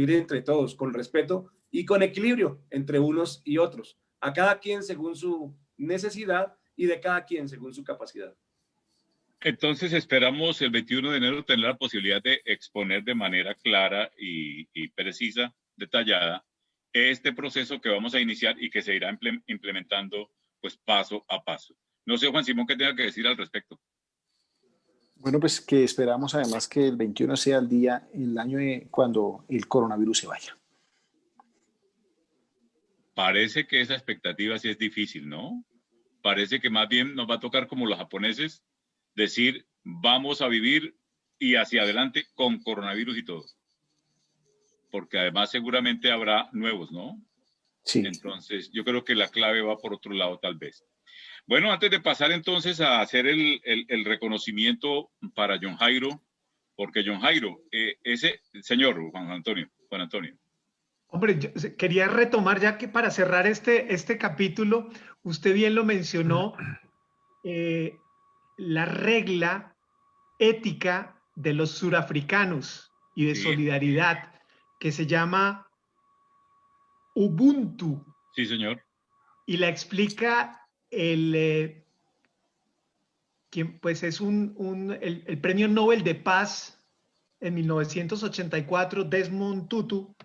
entre todos con respeto y con equilibrio entre unos y otros, a cada quien según su necesidad y de cada quien según su capacidad. Entonces esperamos el 21 de enero tener la posibilidad de exponer de manera clara y precisa, detallada, este proceso que vamos a iniciar y que se irá implementando pues paso a paso. No sé, Juan Simón, qué tenga que decir al respecto. Bueno, pues que esperamos además que el 21 sea el día, el año cuando el coronavirus se vaya. Parece que esa expectativa sí es difícil, ¿no? Parece que más bien nos va a tocar como los japoneses, decir, vamos a vivir y hacia adelante con coronavirus y todo. Porque además seguramente habrá nuevos, ¿no? Sí. Entonces, yo creo que la clave va por otro lado, tal vez. Bueno, antes de pasar entonces a hacer el reconocimiento para John Jairo, porque John Jairo, ese señor Juan Antonio. Hombre, yo quería retomar ya que para cerrar este capítulo, usted bien lo mencionó, la regla ética de los surafricanos y de solidaridad, que se llama Ubuntu. Sí, señor. Y la explica quien pues es el premio Nobel de Paz en 1984, Desmond Tutu,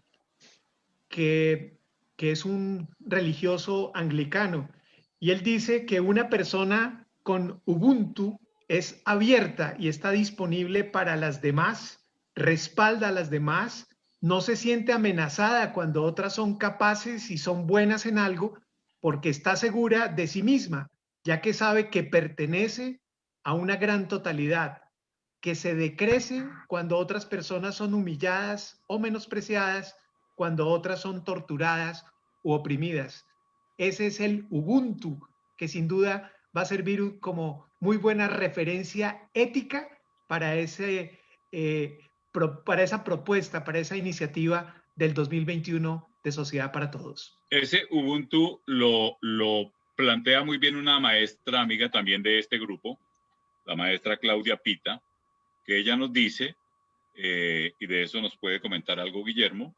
que es un religioso anglicano. Y él dice que una persona con Ubuntu es abierta y está disponible para las demás, respalda a las demás, no se siente amenazada cuando otras son capaces y son buenas en algo, porque está segura de sí misma, ya que sabe que pertenece a una gran totalidad, que se decrece cuando otras personas son humilladas o menospreciadas, cuando otras son torturadas u oprimidas. Ese es el Ubuntu, que sin duda va a servir como muy buena referencia ética para esa propuesta, para esa iniciativa del 2021 de Sociedad para Todos. Ese Ubuntu lo plantea muy bien una maestra amiga también de este grupo, la maestra Claudia Pita, que ella nos dice, y de eso nos puede comentar algo Guillermo,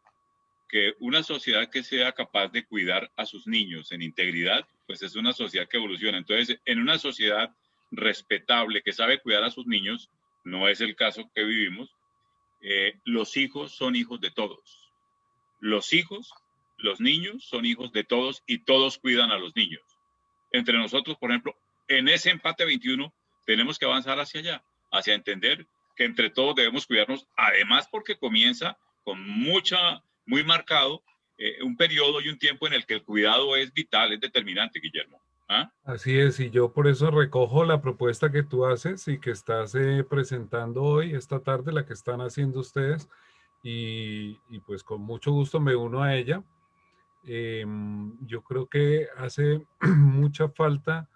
que una sociedad que sea capaz de cuidar a sus niños en integridad, pues es una sociedad que evoluciona. Entonces, en una sociedad respetable que sabe cuidar a sus niños, no es el caso que vivimos, los hijos son hijos de todos. Los hijos, los niños son hijos de todos y todos cuidan a los niños. Entre nosotros, por ejemplo, en ese empate 21 tenemos que avanzar hacia allá, hacia entender que entre todos debemos cuidarnos, además porque comienza con muy marcado un periodo y un tiempo en el que el cuidado es vital, es determinante, Guillermo. ¿Ah? Así es, y yo por eso recojo la propuesta que tú haces y que estás presentando hoy, esta tarde, la que están haciendo ustedes, y pues con mucho gusto me uno a ella. Yo creo que hace mucha falta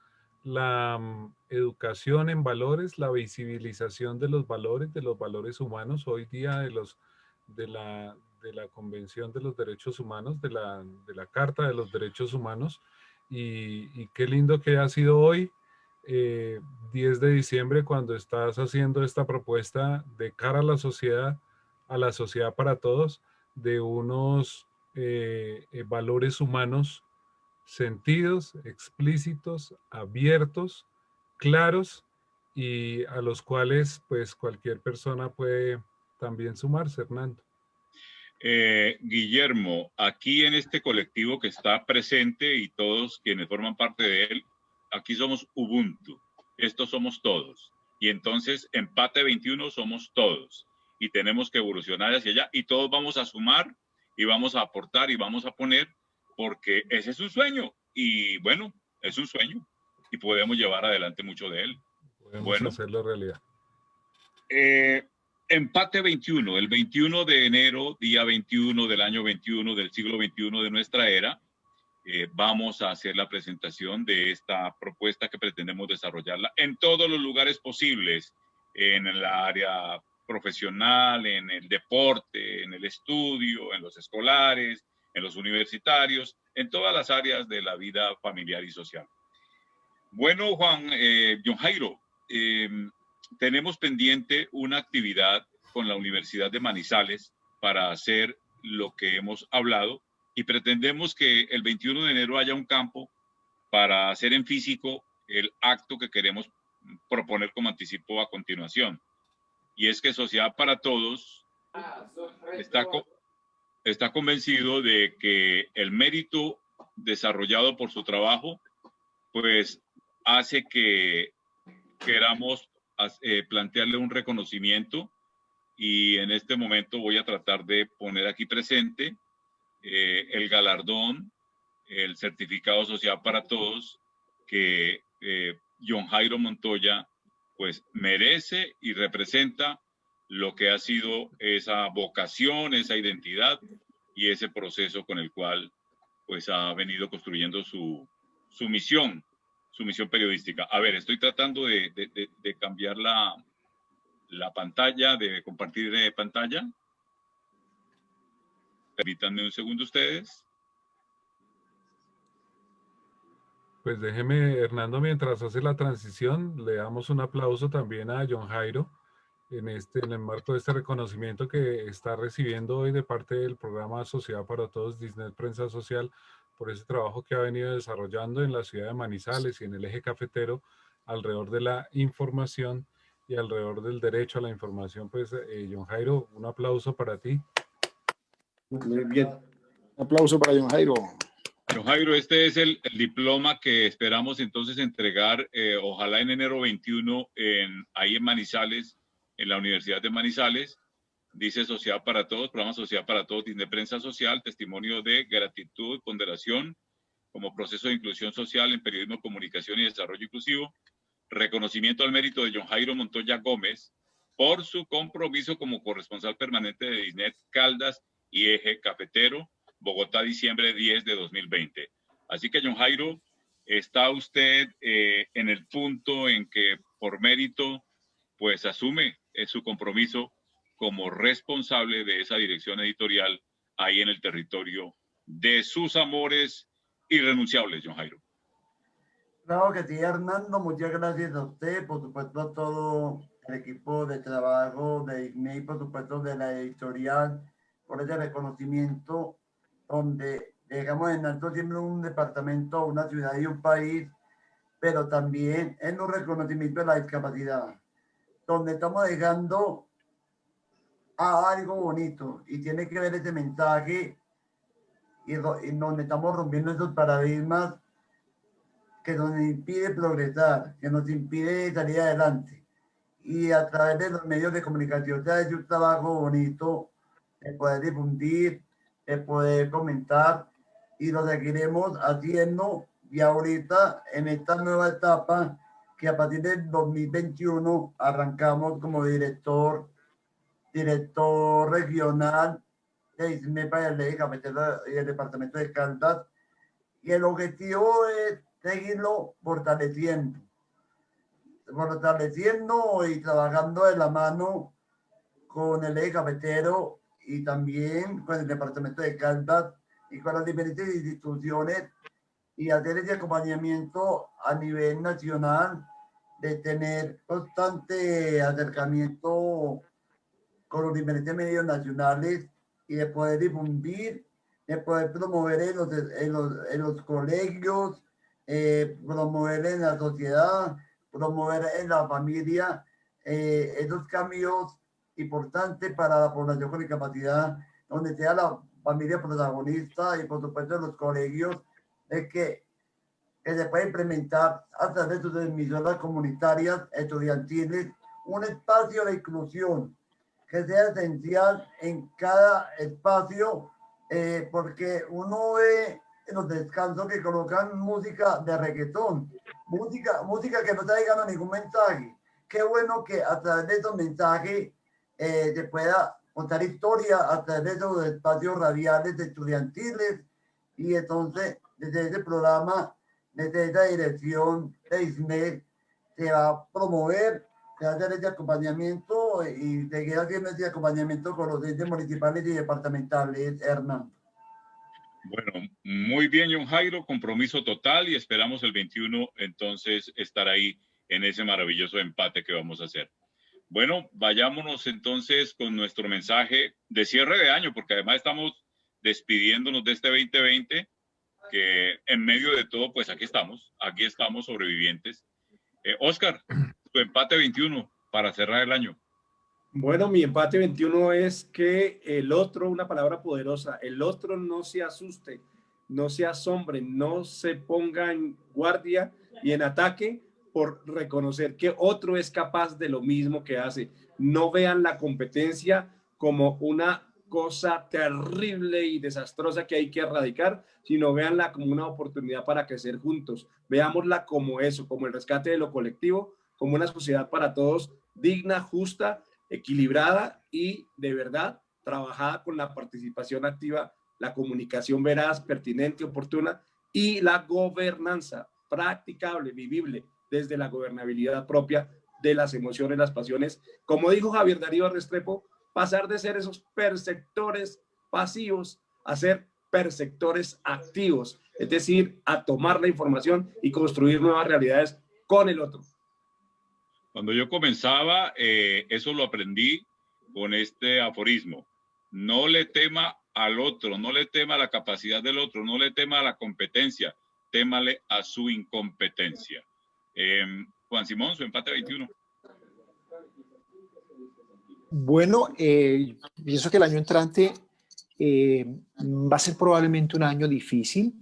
la educación en valores, la visibilización de los valores humanos, hoy día de la Convención de los Derechos Humanos, de la Carta de los Derechos Humanos, y qué lindo que ha sido hoy, 10 de diciembre, cuando estás haciendo esta propuesta de cara a la sociedad para todos, de unos valores humanos sentidos, explícitos, abiertos, claros, y a los cuales pues cualquier persona puede también sumarse, Hernando. Guillermo, aquí en este colectivo que está presente y todos quienes forman parte de él, aquí somos Ubuntu, estos somos todos. Y entonces empate 21 somos todos y tenemos que evolucionar hacia allá y todos vamos a sumar y vamos a aportar y vamos a poner, porque ese es un sueño y bueno, es un sueño y podemos llevar adelante mucho de él. Podemos hacerlo realidad. Empate 21, el 21 de enero, día 21 del año 21 del siglo 21 de nuestra era, vamos a hacer la presentación de esta propuesta que pretendemos desarrollarla en todos los lugares posibles, en la área profesional, en el deporte, en el estudio, en los escolares, en los universitarios, en todas las áreas de la vida familiar y social. Bueno, John Jairo, tenemos pendiente una actividad con la Universidad de Manizales para hacer lo que hemos hablado y pretendemos que el 21 de enero haya un campo para hacer en físico el acto que queremos proponer como anticipo a continuación. Y es que Sociedad para Todos está convencido de que el mérito desarrollado por su trabajo pues hace que queramos plantearle un reconocimiento, y en este momento voy a tratar de poner aquí presente el galardón, el certificado Sociedad para Todos que John Jairo Montoya pues merece y representa lo que ha sido esa vocación, esa identidad y ese proceso con el cual pues ha venido construyendo su misión periodística. A ver, estoy tratando de cambiar la pantalla, de compartir pantalla. Permítanme un segundo ustedes. Pues déjeme, Hernando, mientras hace la transición, le damos un aplauso también a John Jairo en el marco de este reconocimiento que está recibiendo hoy de parte del programa Sociedad para Todos, Disnet Prensa Social, por ese trabajo que ha venido desarrollando en la ciudad de Manizales y en el eje cafetero alrededor de la información y alrededor del derecho a la información. Pues, John Jairo, un aplauso para ti. Muy bien. Un aplauso para John Jairo. John Jairo, este es el diploma que esperamos entonces entregar, ojalá en enero 21, ahí en Manizales, en la Universidad de Manizales. Dice Sociedad para Todos, programa Sociedad para Todos, de prensa social, testimonio de gratitud, ponderación como proceso de inclusión social en periodismo, comunicación y desarrollo inclusivo. Reconocimiento al mérito de John Jairo Montoya Gómez por su compromiso como corresponsal permanente de Disnet Caldas y Eje Cafetero, Bogotá, diciembre 10 de 2020. Así que, John Jairo, está usted en el punto en que por mérito pues asume su compromiso como responsable de esa dirección editorial ahí en el territorio de sus amores irrenunciables, John Jairo. Claro que sí, Hernando, muchas gracias a usted, por supuesto a todo el equipo de trabajo de ICMEI, por supuesto de la editorial, por ese reconocimiento donde dejamos en alto siempre un departamento, una ciudad y un país, pero también en un reconocimiento de la discapacidad, donde estamos dejando a algo bonito y tiene que ver ese mensaje y donde estamos rompiendo esos paradigmas que nos impide progresar, que nos impide salir adelante. Y a través de los medios de comunicación se ha hecho un trabajo bonito de poder difundir, de poder comentar, y lo seguiremos haciendo. Y ahorita, en esta nueva etapa, que a partir del 2021 arrancamos como director regional de ISMEPA y el Eje Cafetero y el departamento de Caldas. Y el objetivo es seguirlo fortaleciendo y trabajando de la mano con el Eje Cafetero y también con el departamento de Caldas y con las diferentes instituciones, y hacer ese acompañamiento a nivel nacional, de tener constante acercamiento con los diferentes medios nacionales y de poder difundir, de poder promover en los colegios, promover en la sociedad, promover en la familia esos cambios importantes para la población con discapacidad, donde sea la familia protagonista, y por supuesto en los colegios, de que se puede implementar a través de sus emisoras comunitarias estudiantiles un espacio de inclusión que sea esencial en cada espacio, porque uno ve en los descansos que colocan música de reggaetón, música que no está llegando ningún mensaje. Qué bueno que a través de esos mensajes se pueda contar historia a través de esos espacios radiales estudiantiles, y entonces desde ese programa, desde esa dirección de ISMED, se va a promover, se va a hacer ese acompañamiento y seguir haciendo ese acompañamiento con los entes municipales y departamentales, Hernán. Bueno, muy bien, John Jairo, compromiso total, y esperamos el 21 entonces estar ahí en ese maravilloso empate que vamos a hacer. Bueno, vayámonos entonces con nuestro mensaje de cierre de año, porque además estamos despidiéndonos de este 2020, que en medio de todo, pues aquí estamos sobrevivientes. Oscar, tu empate 21 para cerrar el año. Bueno, mi empate 21 es que el otro, una palabra poderosa, el otro no se asuste, no se asombre, no se ponga en guardia y en ataque por reconocer que otro es capaz de lo mismo que hace. No vean la competencia como una cosa terrible y desastrosa que hay que erradicar, sino véanla como una oportunidad para crecer juntos. Veámosla como eso, como el rescate de lo colectivo, como una sociedad para todos digna, justa, equilibrada y de verdad trabajada con la participación activa, la comunicación veraz, pertinente, oportuna, y la gobernanza practicable, vivible desde la gobernabilidad propia de las emociones, las pasiones. Como dijo Javier Darío Restrepo, pasar de ser esos perceptores pasivos a ser perceptores activos, es decir, a tomar la información y construir nuevas realidades con el otro. Cuando yo comenzaba, eso lo aprendí con este aforismo: no le tema al otro, no le tema a la capacidad del otro, no le tema a la competencia, témale a su incompetencia. Juan Simón, su empate 21. Bueno, pienso que el año entrante va a ser probablemente un año difícil,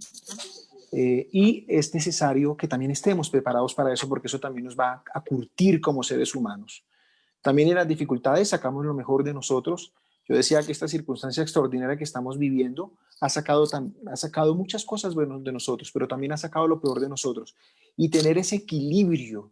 y es necesario que también estemos preparados para eso, porque eso también nos va a curtir como seres humanos. También en las dificultades sacamos lo mejor de nosotros. Yo decía que esta circunstancia extraordinaria que estamos viviendo ha sacado muchas cosas buenas de nosotros, pero también ha sacado lo peor de nosotros. Y tener ese equilibrio,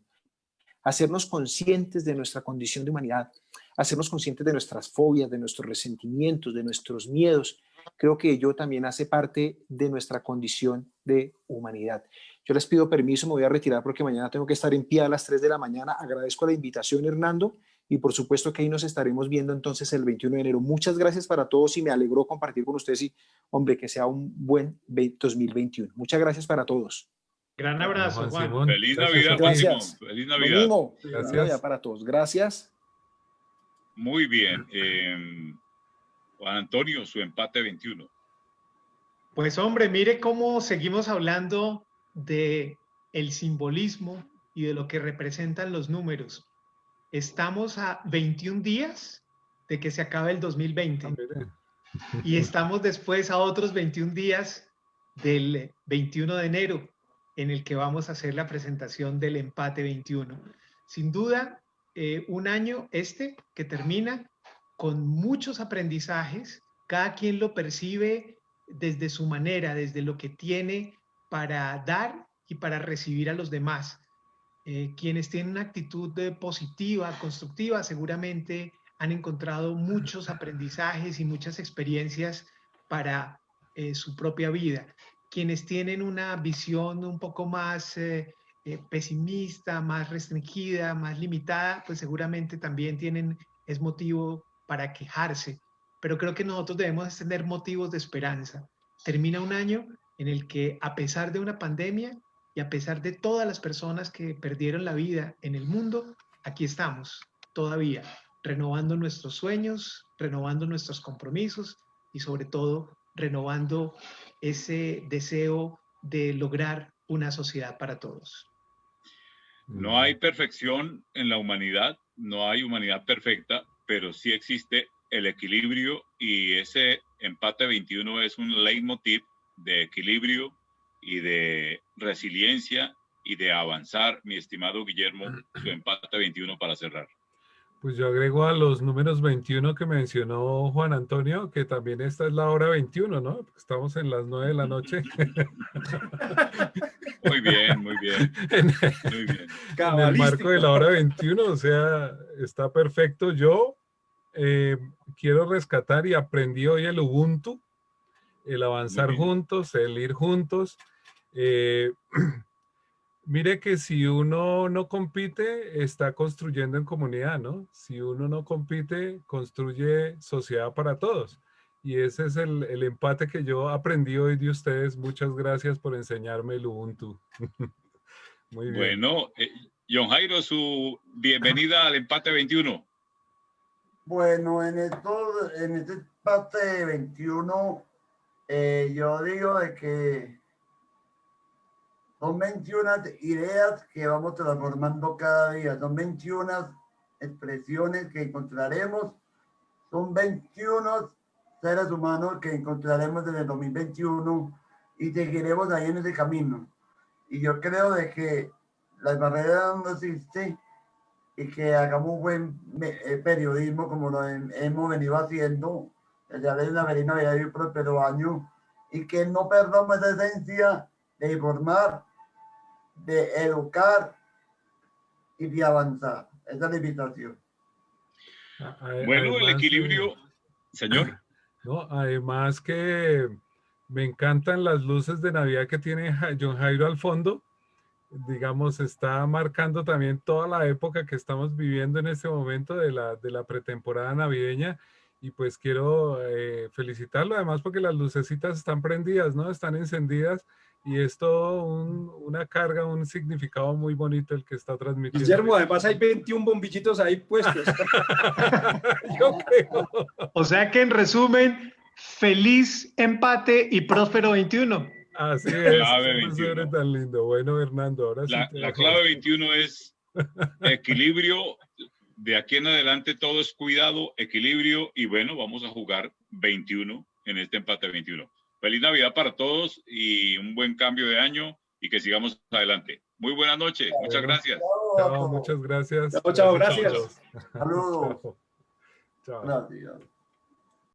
hacernos conscientes de nuestra condición de humanidad, hacernos conscientes de nuestras fobias, de nuestros resentimientos, de nuestros miedos, creo que ello también hace parte de nuestra condición de humanidad. Yo les pido permiso, me voy a retirar porque mañana tengo que estar en pie a las 3 de la mañana. Agradezco la invitación, Hernando, y por supuesto que ahí nos estaremos viendo entonces el 21 de enero. Muchas gracias para todos y me alegró compartir con ustedes y, hombre, que sea un buen 2021. Muchas gracias para todos. Gran Bueno, abrazo, Juan Juan. Simón, Feliz gracias Navidad, a ti. Juan Gracias. Simón. Feliz Lo Navidad. mismo. Gracias. Navidad para todos. Gracias. Muy bien. Juan Antonio, su empate 21. Pues hombre, mire cómo seguimos hablando de el simbolismo y de lo que representan los números. Estamos a 21 días de que se acabe el 2020 Ah, mire. y estamos después a otros 21 días del 21 de enero en el que vamos a hacer la presentación del empate 21. Sin duda, un año que termina con muchos aprendizajes, cada quien lo percibe desde su manera, desde lo que tiene para dar y para recibir a los demás. Quienes tienen una actitud positiva, constructiva, seguramente han encontrado muchos aprendizajes y muchas experiencias para su propia vida. Quienes tienen una visión un poco más pesimista, más restringida, más limitada, pues seguramente también es motivo para quejarse. Pero creo que nosotros debemos tener motivos de esperanza. Termina un año en el que, a pesar de una pandemia y a pesar de todas las personas que perdieron la vida en el mundo, aquí estamos todavía, renovando nuestros sueños, renovando nuestros compromisos y sobre todo renovando ese deseo de lograr una sociedad para todos. No hay perfección en la humanidad, no hay humanidad perfecta, pero sí existe el equilibrio y ese empate 21 es un leitmotiv de equilibrio y de resiliencia y de avanzar, mi estimado Guillermo, su empate 21 para cerrar. Pues yo agrego a los números 21 que mencionó Juan Antonio, que también esta es la hora 21, ¿no? Porque estamos en las 9 de la noche. Muy bien, muy bien. Muy bien. En el marco de la hora 21, o sea, está perfecto. Yo quiero rescatar y aprendí hoy el Ubuntu, el avanzar juntos, el ir juntos. Mire que si uno no compite, está construyendo en comunidad, ¿no? Si uno no compite, construye sociedad para todos. Y ese es el empate que yo aprendí hoy de ustedes. Muchas gracias por enseñarme el Ubuntu. Muy bien. Bueno, John Jairo, su bienvenida al empate 21. Bueno, en este empate 21, yo digo de que son 21 ideas que vamos transformando cada día, son 21 expresiones que encontraremos, son 21 seres humanos que encontraremos en el 2021 y seguiremos ahí en ese camino. Y yo creo de que las barreras no existen y que hagamos buen periodismo como lo hemos venido haciendo desde la Feliz Navidad y un próspero año, y que no perdamos esa esencia de informar, de educar y de avanzar. Esa es la invitación. Bueno, Además, el equilibrio, señor. No, además que me encantan las luces de Navidad que tiene John Jairo al fondo. Digamos, está marcando también toda la época que estamos viviendo en este momento de la pretemporada navideña. Y pues quiero felicitarlo además porque las lucecitas están prendidas, ¿no? Están encendidas y es todo una carga, un significado muy bonito el que está transmitiendo. Guillermo, además hay 21 bombillitos ahí puestos. Yo creo. O sea que en resumen, feliz empate y próspero 21. Así es. Clave 21. Tan lindo. Bueno, Hernando, ahora sí. La clave 21 es equilibrio. De aquí en adelante todo es cuidado, equilibrio y bueno, vamos a jugar 21 en este empate 21. Feliz Navidad para todos y un buen cambio de año y que sigamos adelante. Muy buenas noches. Muchas gracias. Chao, muchas gracias. Chao, gracias. Saludos. Chao. Gracias.